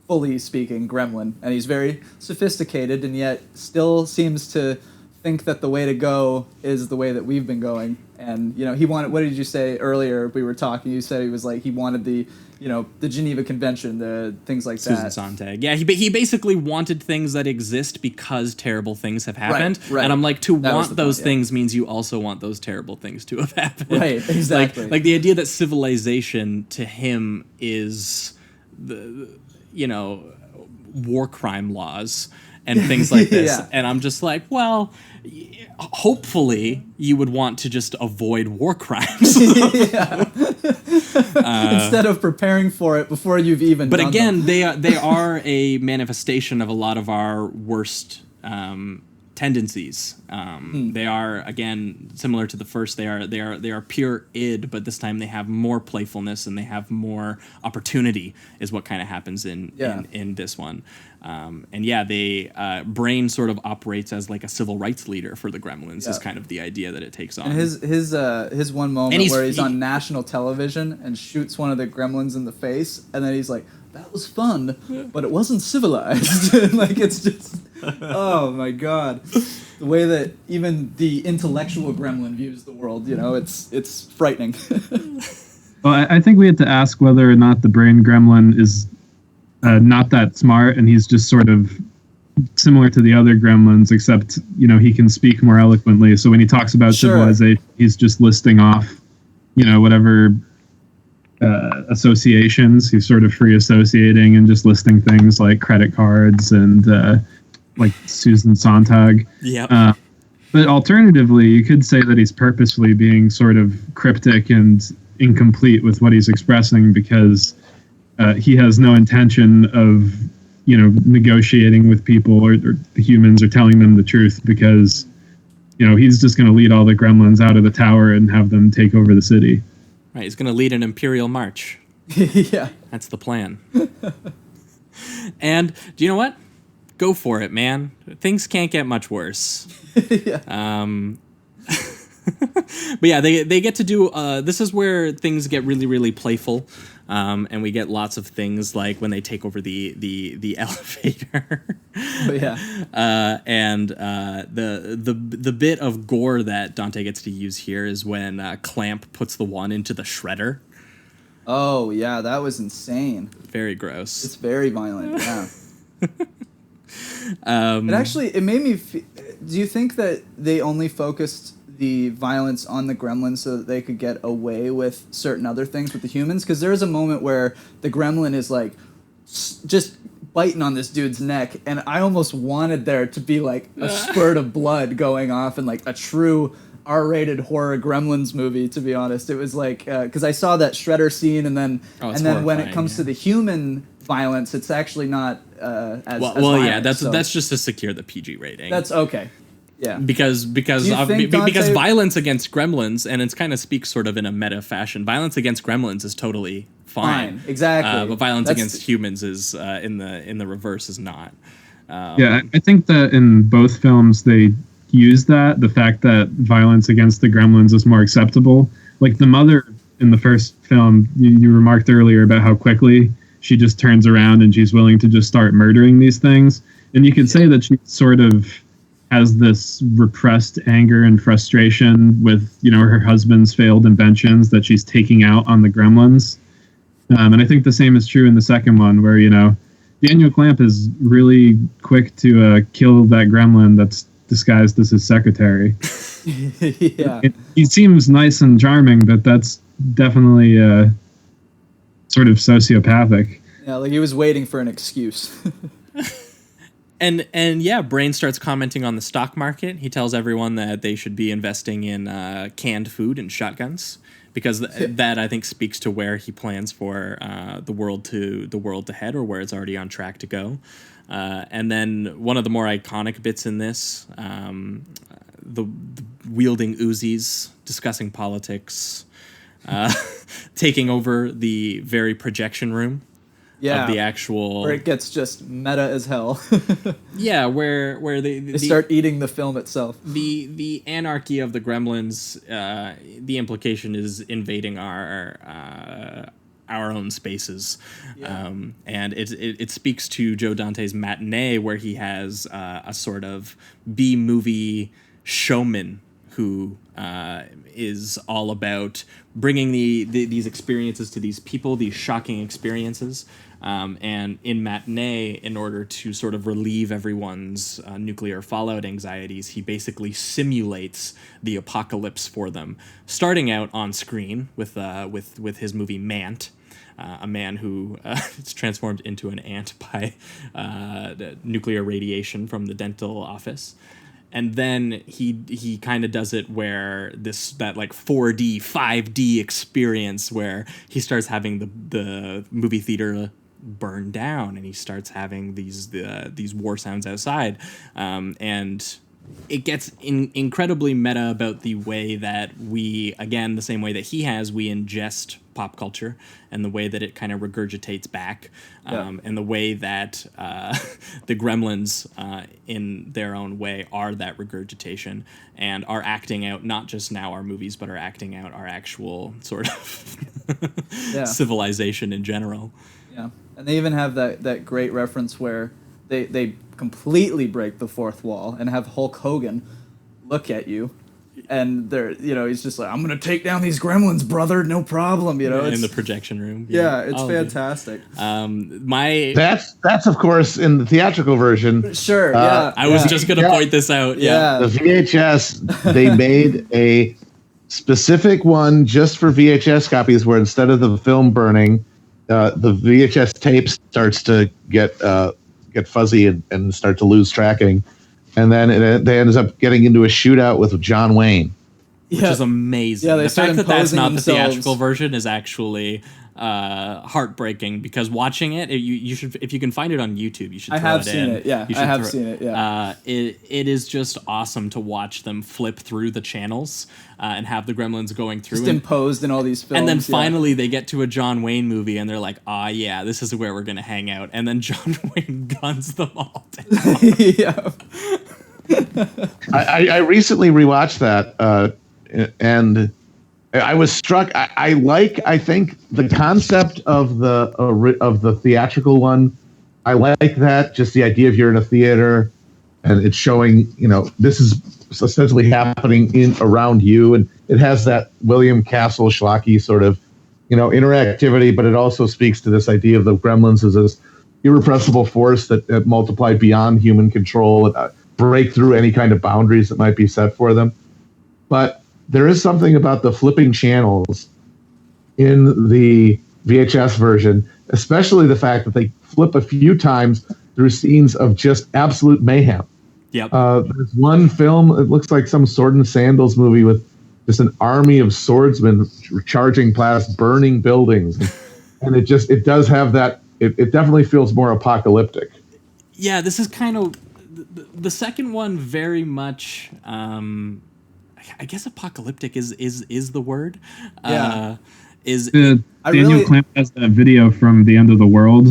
fully speaking gremlin, and he's very sophisticated and yet still seems to think that the way to go is the way that we've been going. And he wanted, what did you say earlier? We were talking, you said he was like, he wanted the Geneva Convention, the things like Susan that. Sontag. Yeah, he basically wanted things that exist because terrible things have happened. Right. And I'm like, to want those things means you also want those terrible things to have happened. Right, exactly. Like the idea that civilization to him is war crime laws and things like this. And I'm just like, well, hopefully you would want to just avoid war crimes. Instead of preparing for it before you've even done them. they are a manifestation of a lot of our worst tendencies. They are, again, similar to the first. They are pure id, but this time they have more playfulness and they have more opportunity. Is what kind of happens in this one. Brain sort of operates as like a civil rights leader for the Gremlins. Is kind of the idea that it takes on. And his one moment where he's on national television and shoots one of the Gremlins in the face, and then he's like, that was fun, but it wasn't civilized. Like, it's just, oh my god, the way that even the intellectual gremlin views the world, you know, it's frightening. Well, I think we had to ask whether or not the brain gremlin is not that smart, and he's just sort of similar to the other gremlins, except, you know, he can speak more eloquently. So when he talks about civilization, he's just listing off, you know, whatever associations. He's sort of free associating and just listing things like credit cards and like Susan Sontag. Yeah. But alternatively, you could say that he's purposefully being sort of cryptic and incomplete with what he's expressing, because he has no intention of, you know, negotiating with people or the humans or telling them the truth, because, you know, he's just going to lead all the gremlins out of the tower and have them take over the city. Right, he's going to lead an imperial march. Yeah. That's the plan. And do you know what? Go for it, man. Things can't get much worse. Yeah. But yeah, they get to do, this is where things get really, really playful. And we get lots of things like when they take over the elevator. Oh, yeah. And the bit of gore that Dante gets to use here is when Clamp puts the one into the shredder. Oh, yeah, that was insane. Very gross. It's very violent, yeah. It actually, it made me do you think that they only focused the violence on the gremlins so that they could get away with certain other things with the humans? Because there is a moment where the gremlin is like just biting on this dude's neck, and I almost wanted there to be like a spurt of blood going off in like a true R-rated horror Gremlins movie, to be honest. It was like, because I saw that shredder scene, and then when it comes to the human violence, it's actually not as violent, yeah, that's just to secure the PG rating. That's okay. Yeah. Because violence against gremlins, and it's kind of speaks sort of in a meta fashion, violence against gremlins is totally fine. Exactly. But violence against humans is in the reverse is not. Yeah, I think that in both films they use the fact that violence against the gremlins is more acceptable. Like the mother in the first film, you remarked earlier about how quickly she just turns around and she's willing to just start murdering these things. And you could say that she sort of has this repressed anger and frustration with, you know, her husband's failed inventions that she's taking out on the gremlins. And I think the same is true in the second one, where, you know, Daniel Clamp is really quick to kill that gremlin that's disguised as his secretary. Yeah. He seems nice and charming, but that's definitely sort of sociopathic. Yeah, like he was waiting for an excuse. And yeah, Brain starts commenting on the stock market. He tells everyone that they should be investing in canned food and shotguns, because that I think speaks to where he plans for the world to head, or where it's already on track to go. And then one of the more iconic bits in this, the wielding Uzis, discussing politics, taking over the very projection room. Yeah, of the actual, where it gets just meta as hell. Yeah, where they start eating the film itself. The anarchy of the gremlins. The implication is invading our own spaces, and it speaks to Joe Dante's Matinee, where he has a sort of B-movie showman who is all about bringing these experiences to these people, these shocking experiences. And in Matinee, in order to sort of relieve everyone's nuclear fallout anxieties, he basically simulates the apocalypse for them, starting out on screen with his movie Mant, a man who is transformed into an ant by nuclear radiation from the dental office. And then he kind of does it where that like 4D, 5D experience where he starts having the movie theater burn down, and he starts having these war sounds outside, and it gets incredibly meta about the way that we, again, the same way that he has, we ingest pop culture, and the way that it kind of regurgitates back, and the way that the gremlins, in their own way, are that regurgitation and are acting out not just now our movies, but are acting out our actual sort of civilization in general. Yeah, and they even have that great reference where they completely break the fourth wall and have Hulk Hogan look at you, and he's just like, I'm gonna take down these gremlins, brother, no problem. In the projection room. Yeah, it's fantastic. That's of course in the theatrical version. Sure. I was just gonna point this out. Yeah. The VHS, they made a specific one just for VHS copies where instead of the film burning, the VHS tape starts to get fuzzy and start to lose tracking, and then they ends up getting into a shootout with John Wayne, which is amazing. Yeah, the fact that that's not themselves. The theatrical version is actually heartbreaking, because watching it, you should, if you can find it on YouTube, you should. I have seen it. Yeah, I have seen it. Yeah, it is just awesome to watch them flip through the channels and have the gremlins going through, just imposed in all these films. And then finally they get to a John Wayne movie, and they're like, yeah, this is where we're gonna hang out. And then John Wayne guns them all down. Yeah. I recently rewatched that, and I was struck. I think the concept of the theatrical one. I like that, just the idea of you're in a theater and it's showing, this is essentially happening around you, and it has that William Castle Schlocky sort of, interactivity, but it also speaks to this idea of the gremlins as this irrepressible force that multiplied beyond human control and break through any kind of boundaries that might be set for them. But there is something about the flipping channels in the VHS version, especially the fact that they flip a few times through scenes of just absolute mayhem. Yep. There's one film, it looks like some Sword and Sandals movie with just an army of swordsmen charging past burning buildings. And it does have that, it definitely feels more apocalyptic. Yeah, this is kind of, the second one very much, I guess apocalyptic is the word. Yeah. Daniel Clamp has that video from The End of the World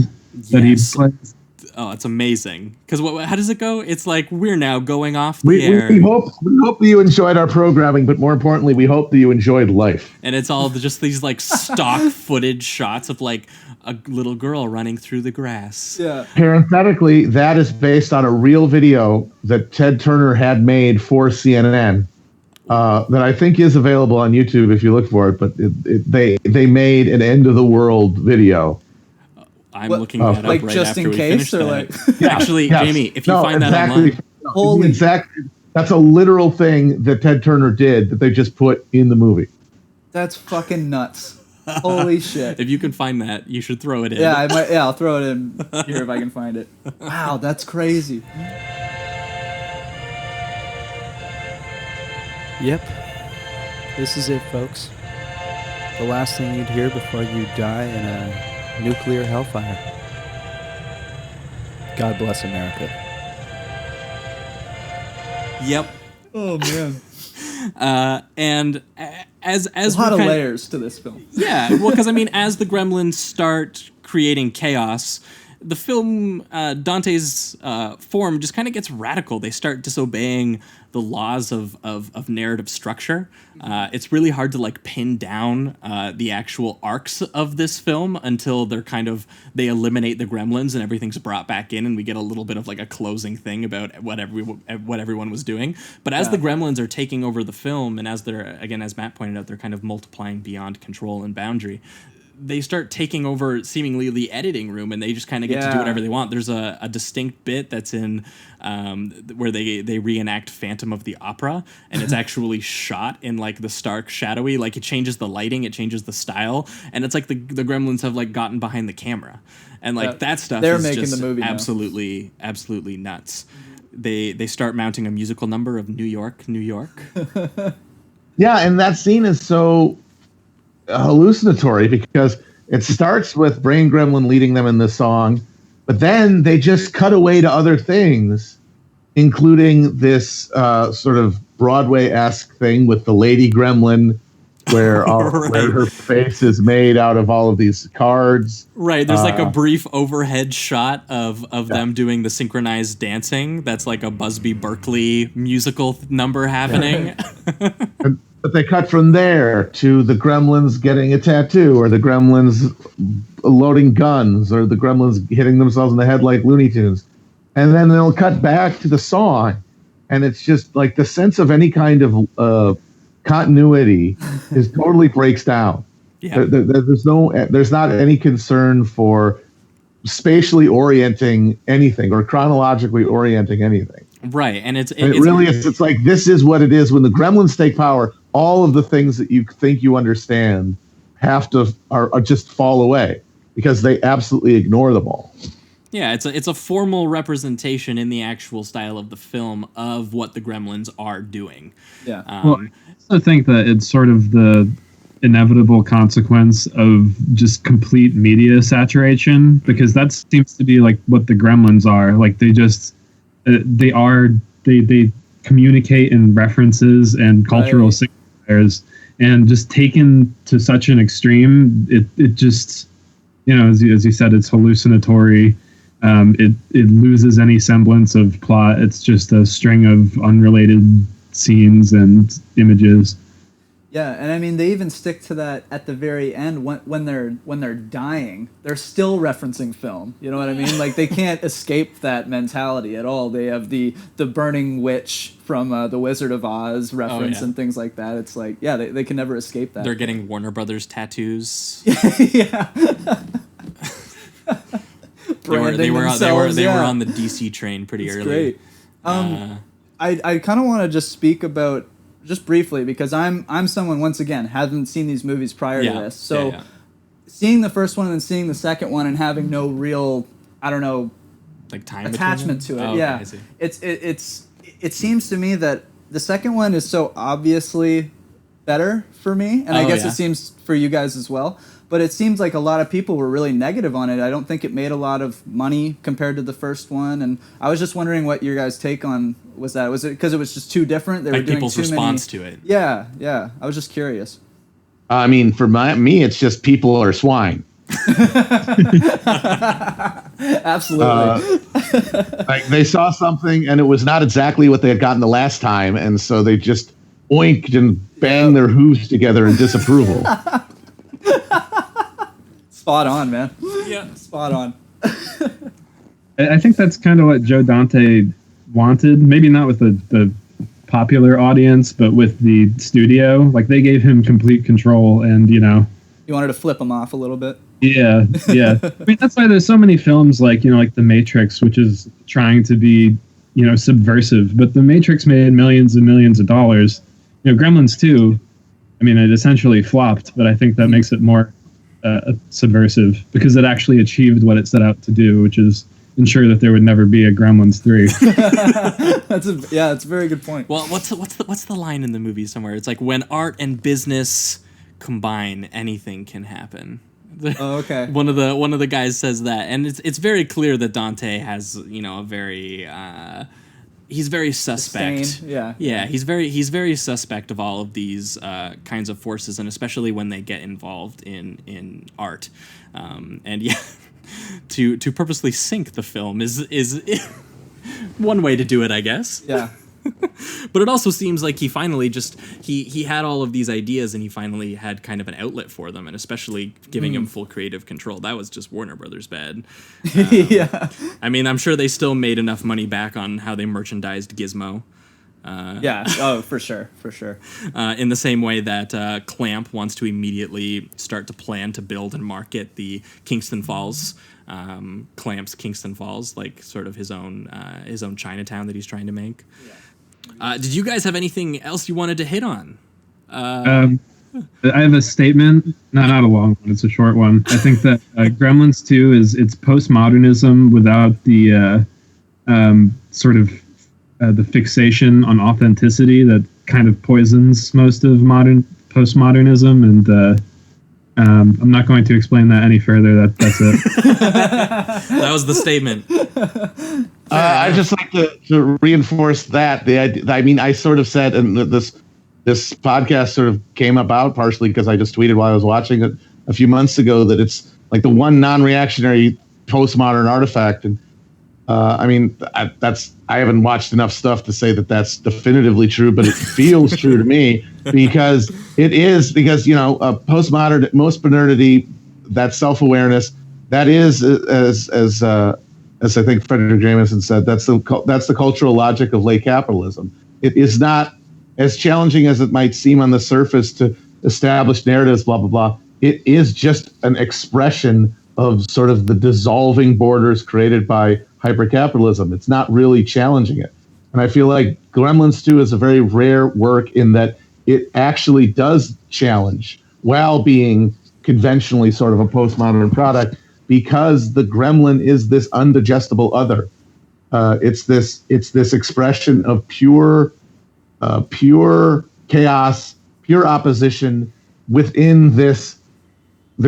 that he plays. Oh, it's amazing. Because how does it go? It's like, we're now going off the air. We hope that you enjoyed our programming, but more importantly, we hope that you enjoyed life. And it's all just these like stock footage shots of like a little girl running through the grass. Yeah. Parenthetically, that is based on a real video that Ted Turner had made for CNN. That I think is available on YouTube if you look for it, but they made an end of the world video. I'm looking that up like right just after in we case, finish or that. like Actually, Jamie, if you find that online, holy, that's a literal thing that Ted Turner did that they just put in the movie. That's fucking nuts. Holy shit! If you can find that, you should throw it in. Yeah, I might. Yeah, I'll throw it in here if I can find it. Wow, that's crazy. Yep. This is it, folks. The last thing you'd hear before you die in a nuclear hellfire. God bless America. Yep. Oh man. And as a lot of layers to this film. Yeah, well, because I mean, as the gremlins start creating chaos, the film, Dante's form just kind of gets radical. They start disobeying the laws of narrative structure. It's really hard to like pin down the actual arcs of this film until they eliminate the gremlins and everything's brought back in, and we get a little bit of like a closing thing about what everyone was doing. But as the gremlins are taking over the film, and as as Matt pointed out, they're kind of multiplying beyond control and boundary, they start taking over seemingly the editing room, and they just kind of get to do whatever they want. There's a distinct bit that's in where they reenact Phantom of the Opera, and it's actually shot in like the stark shadowy, like it changes the lighting, it changes the style, and it's like the gremlins have like gotten behind the camera, and like that stuff they're is making just the movie absolutely nuts. They start mounting a musical number of New York. Yeah, and that scene is so hallucinatory because it starts with Brain Gremlin leading them in the song, but then they just cut away to other things, including this sort of Broadway-esque thing with the Lady Gremlin, where where her face is made out of all of these cards. Right, there's like a brief overhead shot of them doing the synchronized dancing. That's like a Busby Berkeley musical number happening. But they cut from there to the Gremlins getting a tattoo, or the Gremlins loading guns, or the Gremlins hitting themselves in the head like Looney Tunes. And then they'll cut back to the song, and it's just like the sense of any kind of continuity is totally breaks down. Yeah. There's not any concern for spatially orienting anything or chronologically orienting anything. Right, and it really is. It's like this is what it is when the Gremlins take power. All of the things that you think you understand are just fall away because they absolutely ignore them all. Yeah, it's a formal representation in the actual style of the film of what the Gremlins are doing. Yeah. Well, I also think that it's sort of the inevitable consequence of just complete media saturation, because that seems to be like what the Gremlins are. Like they just they communicate in references and cultural signifiers, and just taken to such an extreme, it just, as you said, it's hallucinatory. It loses any semblance of plot. It's just a string of unrelated scenes and images. Yeah, and I mean they even stick to that at the very end when they're dying. They're still referencing film. You know what I mean? Like they can't escape that mentality at all. They have the burning witch from the Wizard of Oz reference and things like that. It's like, yeah, they can never escape that. They're getting Warner Brothers tattoos. Yeah. They were on the DC train pretty early. Great. I kind of want to just speak about just briefly, because I'm someone, once again, hasn't seen these movies prior to this. So seeing the first one and then seeing the second one and having no real, I don't know, like time attachment to it. Oh, yeah. Okay, I see. It seems to me that the second one is so obviously better for me, and I guess it seems for you guys as well. But it seems like a lot of people were really negative on it. I don't think it made a lot of money compared to the first one. And I was just wondering what your guys' take on was that. Was it because it was just too different? They were doing people's too response many... to it. Yeah. I was just curious. I mean, for me, it's just people are swine. Absolutely. Like they saw something and it was not exactly what they had gotten the last time, and so they just oinked and banged their hooves together in disapproval. Spot on, man. Yeah, spot on. I think that's kind of what Joe Dante wanted. Maybe not with the popular audience, but with the studio. Like they gave him complete control, and you wanted to flip him off a little bit. Yeah. I mean, that's why there's so many films like like The Matrix, which is trying to be subversive, but The Matrix made millions and millions of dollars. Gremlins 2, I mean, it essentially flopped, but I think that makes it more subversive because it actually achieved what it set out to do, which is ensure that there would never be a Gremlins 3. That's a very good point. Well, what's the line in the movie somewhere? It's like, when art and business combine, anything can happen. Oh, okay. One of the guys says that, and it's very clear that Dante has a very he's very suspect. Yeah. He's very suspect of all of these kinds of forces, and especially when they get involved in art. To purposely sink the film is one way to do it, I guess. Yeah. But it also seems like he finally he had all of these ideas, and he finally had kind of an outlet for them, and especially giving him full creative control. That was just Warner Brothers bad. Yeah. I mean, I'm sure they still made enough money back on how they merchandised Gizmo. Yeah. Oh, for sure. In the same way that Clamp wants to immediately start to plan to build and market the Kingston Falls, Clamp's Kingston Falls, like sort of his own Chinatown that he's trying to make. Yeah. Did you guys have anything else you wanted to hit on? I have a statement. Not a long one. It's a short one. I think that Gremlins 2 it's postmodernism without the sort of the fixation on authenticity that kind of poisons most of modern postmodernism, and I'm not going to explain that any further. That's it. That was the statement. I just like to reinforce that the idea. I mean, I sort of said, and this podcast sort of came about partially because I just tweeted while I was watching it a few months ago that it's like the one non-reactionary postmodern artifact, and I mean, I haven't watched enough stuff to say that that's definitively true, but it feels true to me because postmodernity, that self-awareness, that is as I think Frederick Jameson said, that's the cultural logic of late capitalism. It is not as challenging as it might seem on the surface to establish narratives, blah blah blah. It is just an expression of sort of the dissolving borders created by hypercapitalism. It's not really challenging it. And I feel like Gremlins 2 is a very rare work in that it actually does challenge while being conventionally sort of a postmodern product, because the gremlin is this undigestible other. It's this expression of pure chaos, pure opposition within this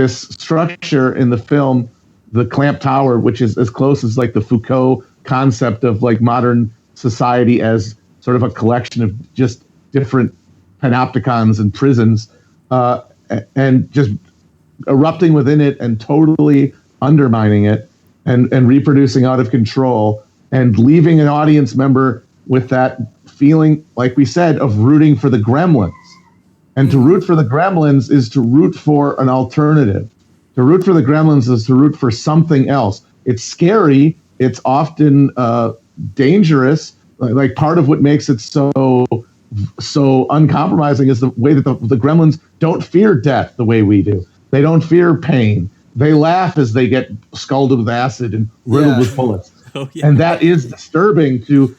structure in the film, the Clamp Tower, which is as close as like the Foucault concept of like modern society as sort of a collection of just different panopticons and prisons, and just erupting within it and totally undermining it and reproducing out of control and leaving an audience member with that feeling, like we said, of rooting for the gremlins. And to root for the gremlins is to root for an alternative. To root for the gremlins is to root for something else. It's scary. It's often dangerous. Like part of what makes it so uncompromising is the way that the gremlins don't fear death the way we do. They don't fear pain. They laugh as they get scalded with acid and riddled with bullets. Oh, yeah. And that is disturbing to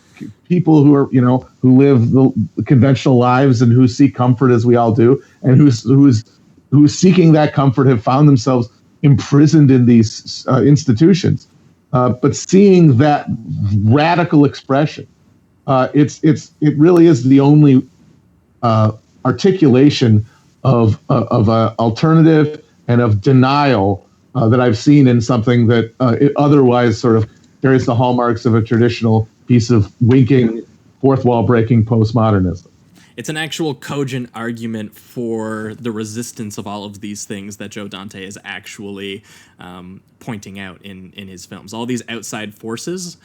people who are, who live the conventional lives and who seek comfort as we all do, and who's seeking that comfort have found themselves imprisoned in these institutions. But seeing that radical expression, it really is the only articulation of alternative and of denial that I've seen in something that it otherwise sort of carries the hallmarks of a traditional piece of winking, fourth wall breaking postmodernism. It's an actual cogent argument for the resistance of all of these things that Joe Dante is actually pointing out in his films. All these outside forces,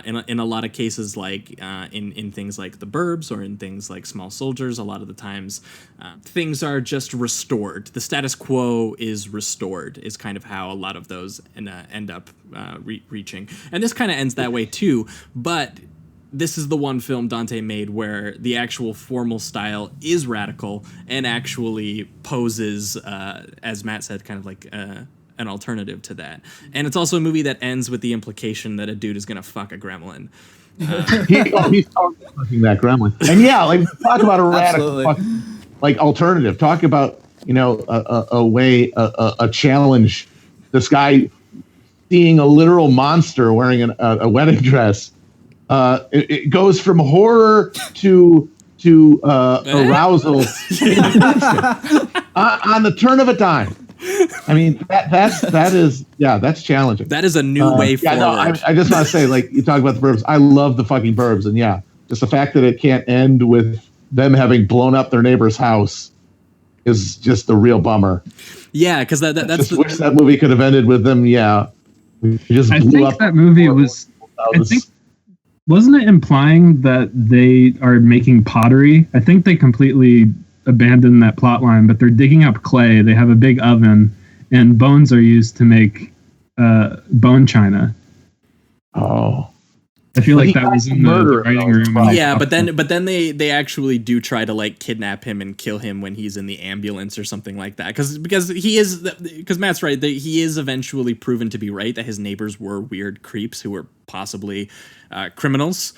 in a lot of cases, like in things like The Burbs or in things like Small Soldiers, a lot of the times things are just restored. The status quo is restored, is kind of how a lot of those end up reaching. And this kind of ends that way too, but this is the one film Dante made where the actual formal style is radical and actually poses, as Matt said, kind of like an alternative to that. And it's also a movie that ends with the implication that a dude is going to fuck a gremlin. He's totally fucking that gremlin. And yeah, like talk about a radical fucking, like alternative. Talk about, a way, a challenge. This guy seeing a literal monster wearing a wedding dress. It goes from horror to arousal on the turn of a dime. I mean, that's challenging. That is a new way forward. No, I just want to say, like, you talk about the Burbs. I love the fucking Burbs, and just the fact that it can't end with them having blown up their neighbor's house is just a real bummer. Yeah, because that's just wish that movie could have ended with them. Yeah, I think that movie was. Wasn't it implying that they are making pottery? I think they completely abandoned that plot line, but they're digging up clay. They have a big oven, and bones are used to make bone china. Oh. I feel like that was in the writing room. Yeah, but then they actually do try to like kidnap him and kill him when he's in the ambulance or something like that. Because Matt's right, he is eventually proven to be right that his neighbors were weird creeps who were possibly criminals.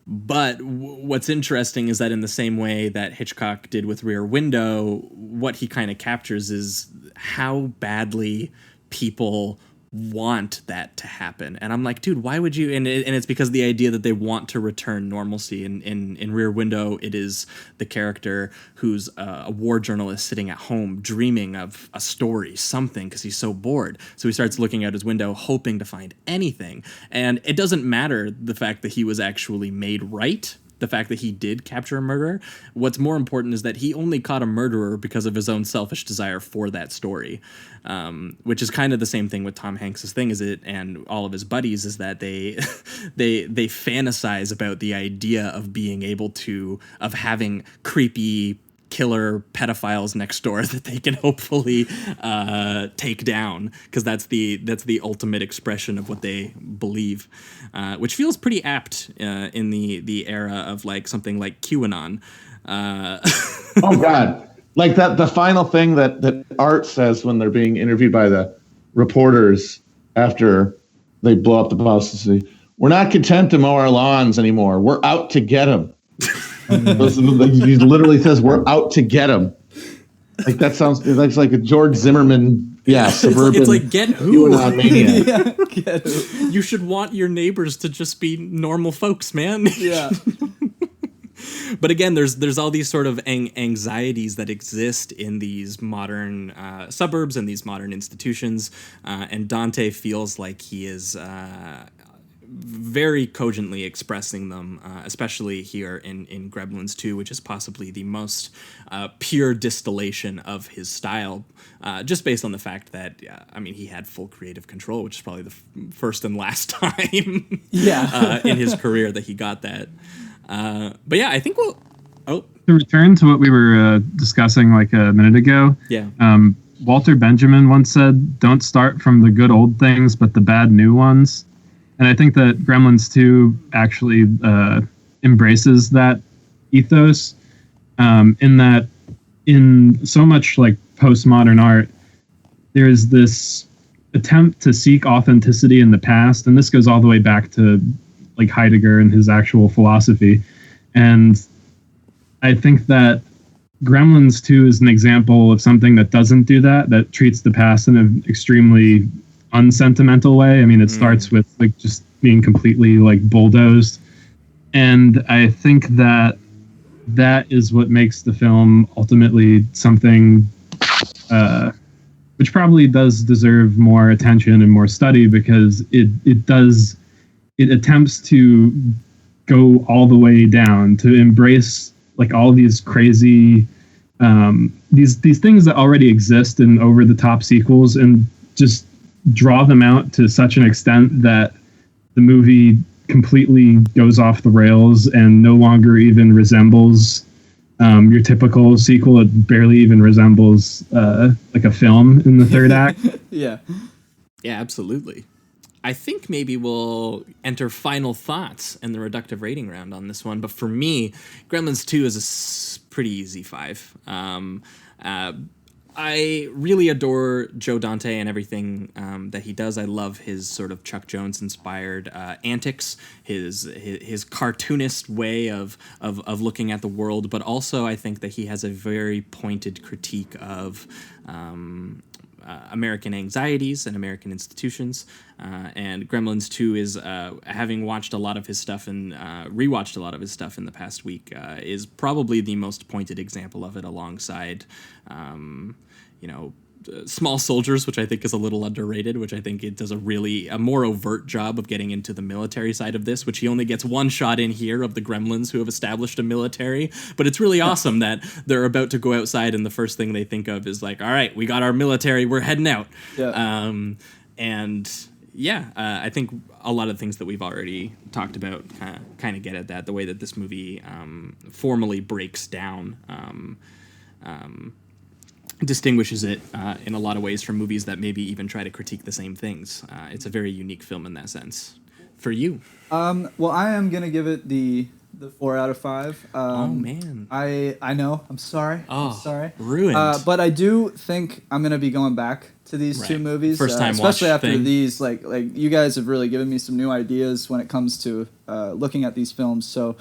But what's interesting is that in the same way that Hitchcock did with Rear Window, what he kind of captures is how badly people want that to happen. And I'm like, dude, why would you? And it's because the idea that they want to return normalcy. In Rear Window, it is the character who's a war journalist sitting at home dreaming of a story, something, because he's so bored. So he starts looking out his window hoping to find anything. And it doesn't matter the fact that he was actually made right. the fact that he did capture a murderer. What's more important is that he only caught a murderer because of his own selfish desire for that story, which is kind of the same thing with Tom Hanks's thing, and all of his buddies, is that they they fantasize about the idea of being able to, of having creepy killer pedophiles next door that they can hopefully take down, because that's the ultimate expression of what they believe, which feels pretty apt in the era of like something like QAnon. Oh God, like that, the final thing that Art says when they're being interviewed by the reporters after they blow up the house, we're not content to mow our lawns anymore, we're out to get them. He literally says, "We're out to get him." Like that sounds like a George Zimmerman, suburban. It's like get who? Yeah, get who? You should want your neighbors to just be normal folks, man. Yeah. But again, there's all these sort of anxieties that exist in these modern suburbs and these modern institutions, and Dante feels like he is very cogently expressing them, especially here in Gremlins 2, which is possibly the most pure distillation of his style, just based on the fact that, he had full creative control, which is probably the first and last time in his career that he got that. But yeah, I think to return to what we were discussing like a minute ago. Yeah. Walter Benjamin once said, "Don't start from the good old things, but the bad new ones." And I think that Gremlins 2 actually embraces that ethos, in that in so much like postmodern art, there's this attempt to seek authenticity in the past. And this goes all the way back to like Heidegger and his actual philosophy. And I think that Gremlins 2 is an example of something that doesn't do that treats the past in an extremely unsentimental way. I mean, it starts with like just being completely like bulldozed, and I think that is what makes the film ultimately something which probably does deserve more attention and more study, because it attempts to go all the way down to embrace like all these crazy these things that already exist in over the top sequels, and just draw them out to such an extent that the movie completely goes off the rails and no longer even resembles your typical sequel. It barely even resembles like a film in the third act. Yeah, absolutely. I think maybe we'll enter final thoughts in the reductive rating round on this one. But for me, Gremlins 2 is a pretty easy 5. I really adore Joe Dante and everything that he does. I love his sort of Chuck Jones-inspired antics, his cartoonist way of looking at the world, but also I think that he has a very pointed critique of American anxieties and American institutions. And Gremlins 2 is, having watched a lot of his stuff and rewatched a lot of his stuff in the past week, is probably the most pointed example of it, alongside Small Soldiers, which I think is a little underrated, which I think it does a more overt job of getting into the military side of this, which he only gets one shot in here of the Gremlins who have established a military. But it's really awesome that they're about to go outside and the first thing they think of is like, all right, we got our military, we're heading out. Yeah. I think a lot of things that we've already talked about kind of get at that, the way that this movie formally breaks down distinguishes it in a lot of ways from movies that maybe even try to critique the same things. It's a very unique film in that sense. For you? Well, I am going to give it the 4 out of 5. Oh, man. I know. I'm sorry. Oh, I'm sorry. Ruined. But I do think I'm going to be going back to these two movies. First time especially watch after thing. these. Like you guys have really given me some new ideas when it comes to looking at these films. So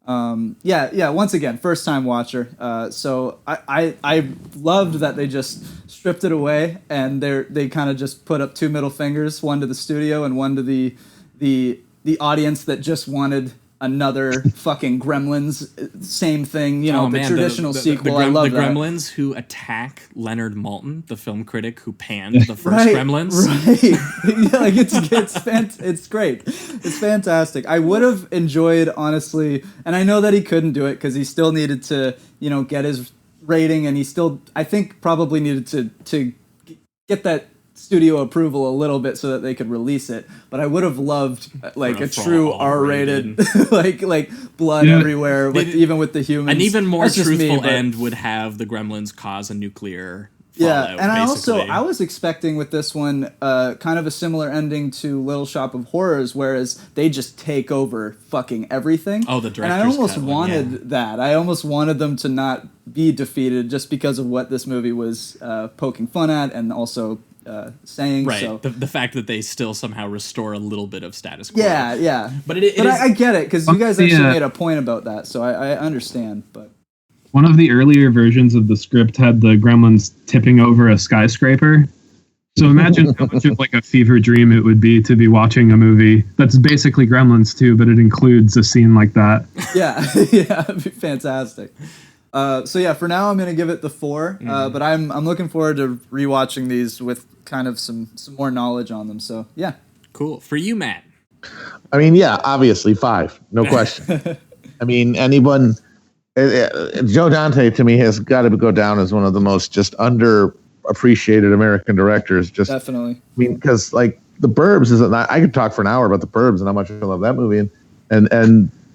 once again, first time watcher. So I loved that they just stripped it away and they kind of just put up 2 middle fingers, one to the studio and one to the audience that just wanted another fucking Gremlins, same thing, the traditional sequel. I love the that. Gremlins who attack Leonard Maltin, the film critic who panned the first Gremlins. Right. Yeah, like it's great. It's fantastic. I would have enjoyed, honestly, and I know that he couldn't do it because he still needed to, get his rating, and he still, I think, probably needed to get that studio approval a little bit so that they could release it. But I would have loved like a true R-rated, like blood everywhere, even with the humans. An even more truthful end would have the Gremlins cause a nuclear fallout, and basically. I was expecting with this one kind of a similar ending to Little Shop of Horrors, whereas they just take over fucking everything. Oh, the director's And I almost cut wanted that. I almost wanted them to not be defeated just because of what this movie was poking fun at and also saying. Right. So. The fact that they still somehow restore a little bit of status quo. Yeah. But I get it, because you guys actually made a point about that, so I understand. But one of the earlier versions of the script had the Gremlins tipping over a skyscraper. So imagine how much of like a fever dream it would be to be watching a movie that's basically Gremlins 2, but it includes a scene like that. Yeah, it'd be fantastic. So for now I'm gonna give it the 4. But I'm looking forward to rewatching these with kind of some more knowledge on them. So yeah, cool. For you, Matt. I mean, obviously 5, no question. I mean, anyone. Joe Dante to me has got to go down as one of the most just underappreciated American directors. Just definitely. I mean, because like The Burbs isn't. I could talk for an hour about The Burbs and how much I love that movie, and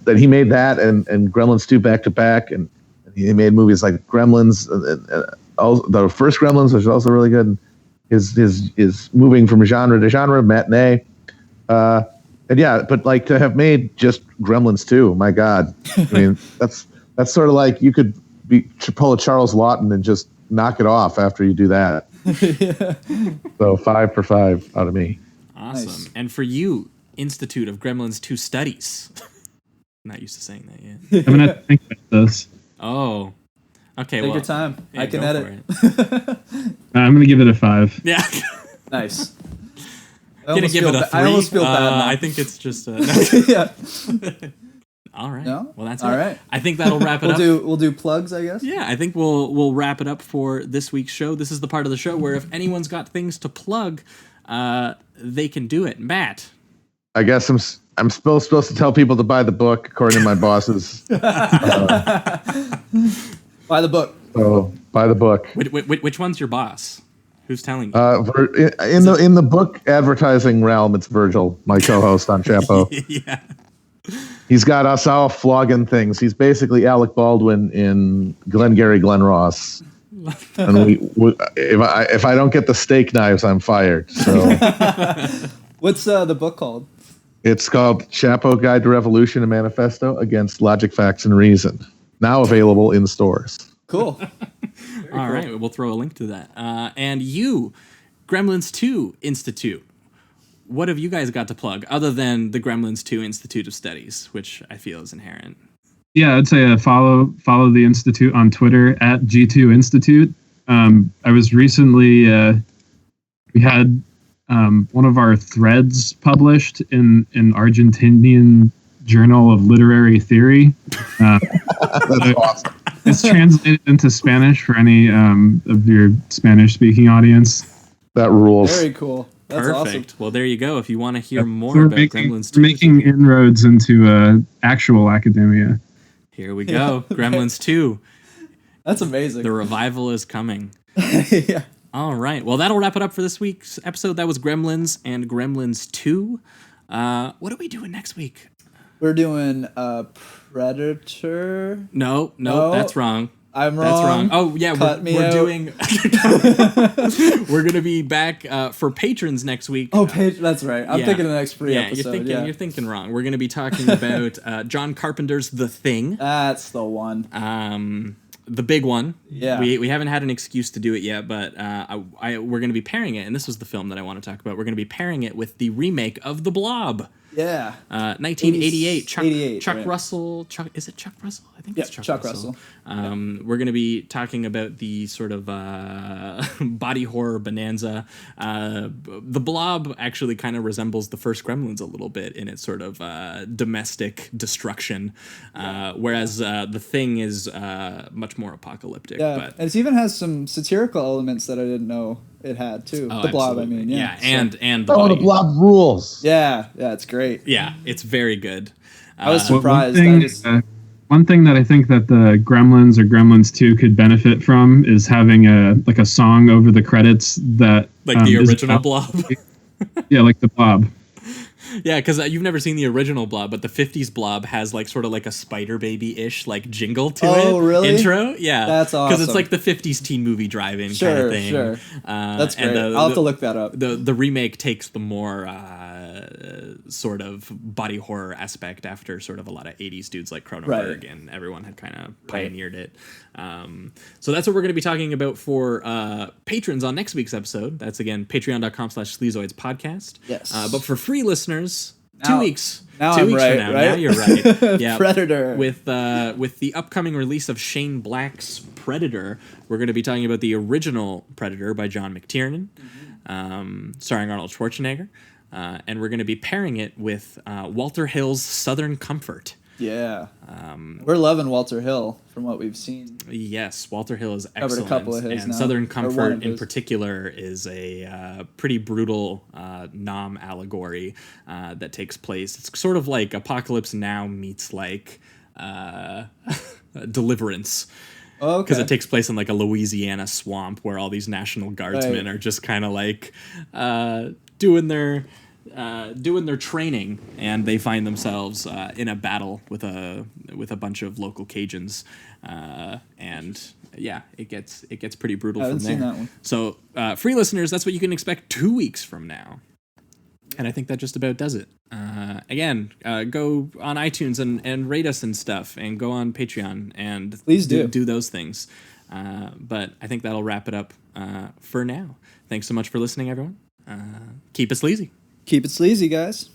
that he made that and Gremlins 2 back to back, and he made movies like Gremlins, the first Gremlins, which is also really good. His moving from genre to genre, matinee, but like to have made just Gremlins 2, my God, I mean that's sort of like you could pull a Charles Lawton and just knock it off after you do that. So 5 for 5 out of me. Awesome. Nice. And for you, Institute of Gremlins 2 Studies. I'm not used to saying that yet. I'm gonna think about this. Oh. Okay, Take your time. Yeah, I can go edit. I'm gonna give it a 5. Yeah. Nice. Gonna give it a 3. I almost feel bad now. I think it's just yeah. All right. No? Well, that's all it. right. I think that'll wrap it up. We'll do plugs, I guess. Yeah, I think we'll wrap it up for this week's show. This is the part of the show where if anyone's got things to plug, they can do it. Matt. I guess I'm supposed to tell people to buy the book according to my bosses. Buy the book. So buy the book. Which one's your boss? Who's telling you? In the book advertising realm, it's Virgil, my co-host on Chapo. Yeah. He's got us all flogging things. He's basically Alec Baldwin in Glengarry Glen Ross. And if I don't get the steak knives, I'm fired. So What's the book called? It's called Chapo Guide to Revolution, a Manifesto Against Logic, Facts, and Reason. Now available in stores. Cool. All right, we'll throw a link to that. And you, Gremlins 2 Institute. What have you guys got to plug other than the Gremlins 2 Institute of Studies, which I feel is inherent? Yeah, I'd say follow the Institute on Twitter at G2Institute. I was recently, we had one of our threads published in an Argentinian journal of literary theory. That's awesome. It's translated into Spanish for any of your Spanish-speaking audience. That rules. Very cool. That's Perfect. awesome. Well, there you go. If you want to hear more about Gremlins 2. We're making inroads into actual academia. Here we go. Gremlins 2. That's amazing. The revival is coming. Yeah. All right. Well, that'll wrap it up for this week's episode. That was Gremlins and Gremlins 2. What are we doing next week? We're doing Predator. No, that's wrong. I'm wrong. That's wrong. Oh, yeah, we're doing... We're going to be back for patrons next week. Oh, that's right. I'm thinking of the next free episode. You're thinking wrong. We're going to be talking about John Carpenter's The Thing. That's the one. The big one. Yeah. We haven't had an excuse to do it yet, but we're going to be pairing it, and this was the film that I want to talk about. We're going to be pairing it with the remake of The Blob. Yeah. 1988. Chuck 88, Chuck right. Russell. Is it Chuck Russell? I think it's Chuck Russell. We're going to be talking about the sort of body horror bonanza. The Blob actually kind of resembles the first Gremlins a little bit in its sort of domestic destruction, whereas The Thing is much more apocalyptic. Yeah, But and it even has some satirical elements that I didn't know it had too. Oh, the Blob, absolutely. I mean, yeah. And the body. Blob rules. Yeah, it's great. Yeah, it's very good. I was surprised. One thing that I think that the Gremlins or Gremlins 2 could benefit from is having a song over the credits that like the original Blob. Yeah, like the Blob. Yeah, because you've never seen the original Blob, but the 50s Blob has like sort of like a Spider Baby-ish like jingle to it. Oh, really? Intro? Yeah. That's awesome. Because it's like the 50s teen movie drive-in kind of thing. Sure. That's great. I'll have to look that up. The remake takes the more sort of body horror aspect after sort of a lot of 80s dudes like Cronenberg and everyone had kind of pioneered it. So that's what we're going to be talking about for patrons on next week's episode. That's again patreon.com/Sleazoids podcast. Yes. But for free listeners, Now- 2 weeks. now 2 I'm weeks right, from now. right? Now you're right. Yeah. Predator. With the upcoming release of Shane Black's Predator, we're going to be talking about the original Predator by John McTiernan, starring Arnold Schwarzenegger. And we're going to be pairing it with Walter Hill's Southern Comfort. Yeah. We're loving Walter Hill from what we've seen. Yes, Walter Hill is Covered excellent. a couple of his and now, Southern or one Comfort of in his. particular is a pretty brutal Nam allegory that takes place. It's sort of like Apocalypse Now meets like Deliverance. Okay. Because it takes place in like a Louisiana swamp where all these National Guardsmen are just kind of like doing their training, and they find themselves in a battle with a bunch of local Cajuns, and yeah, it gets pretty brutal from there. Seen that one. So free listeners, that's what you can expect 2 weeks from now, and I think that just about does it. Again, go on iTunes and rate us and stuff, and go on Patreon and please do those things. But I think that'll wrap it up for now. Thanks so much for listening, everyone. Keep it sleazy. Keep it sleazy, guys.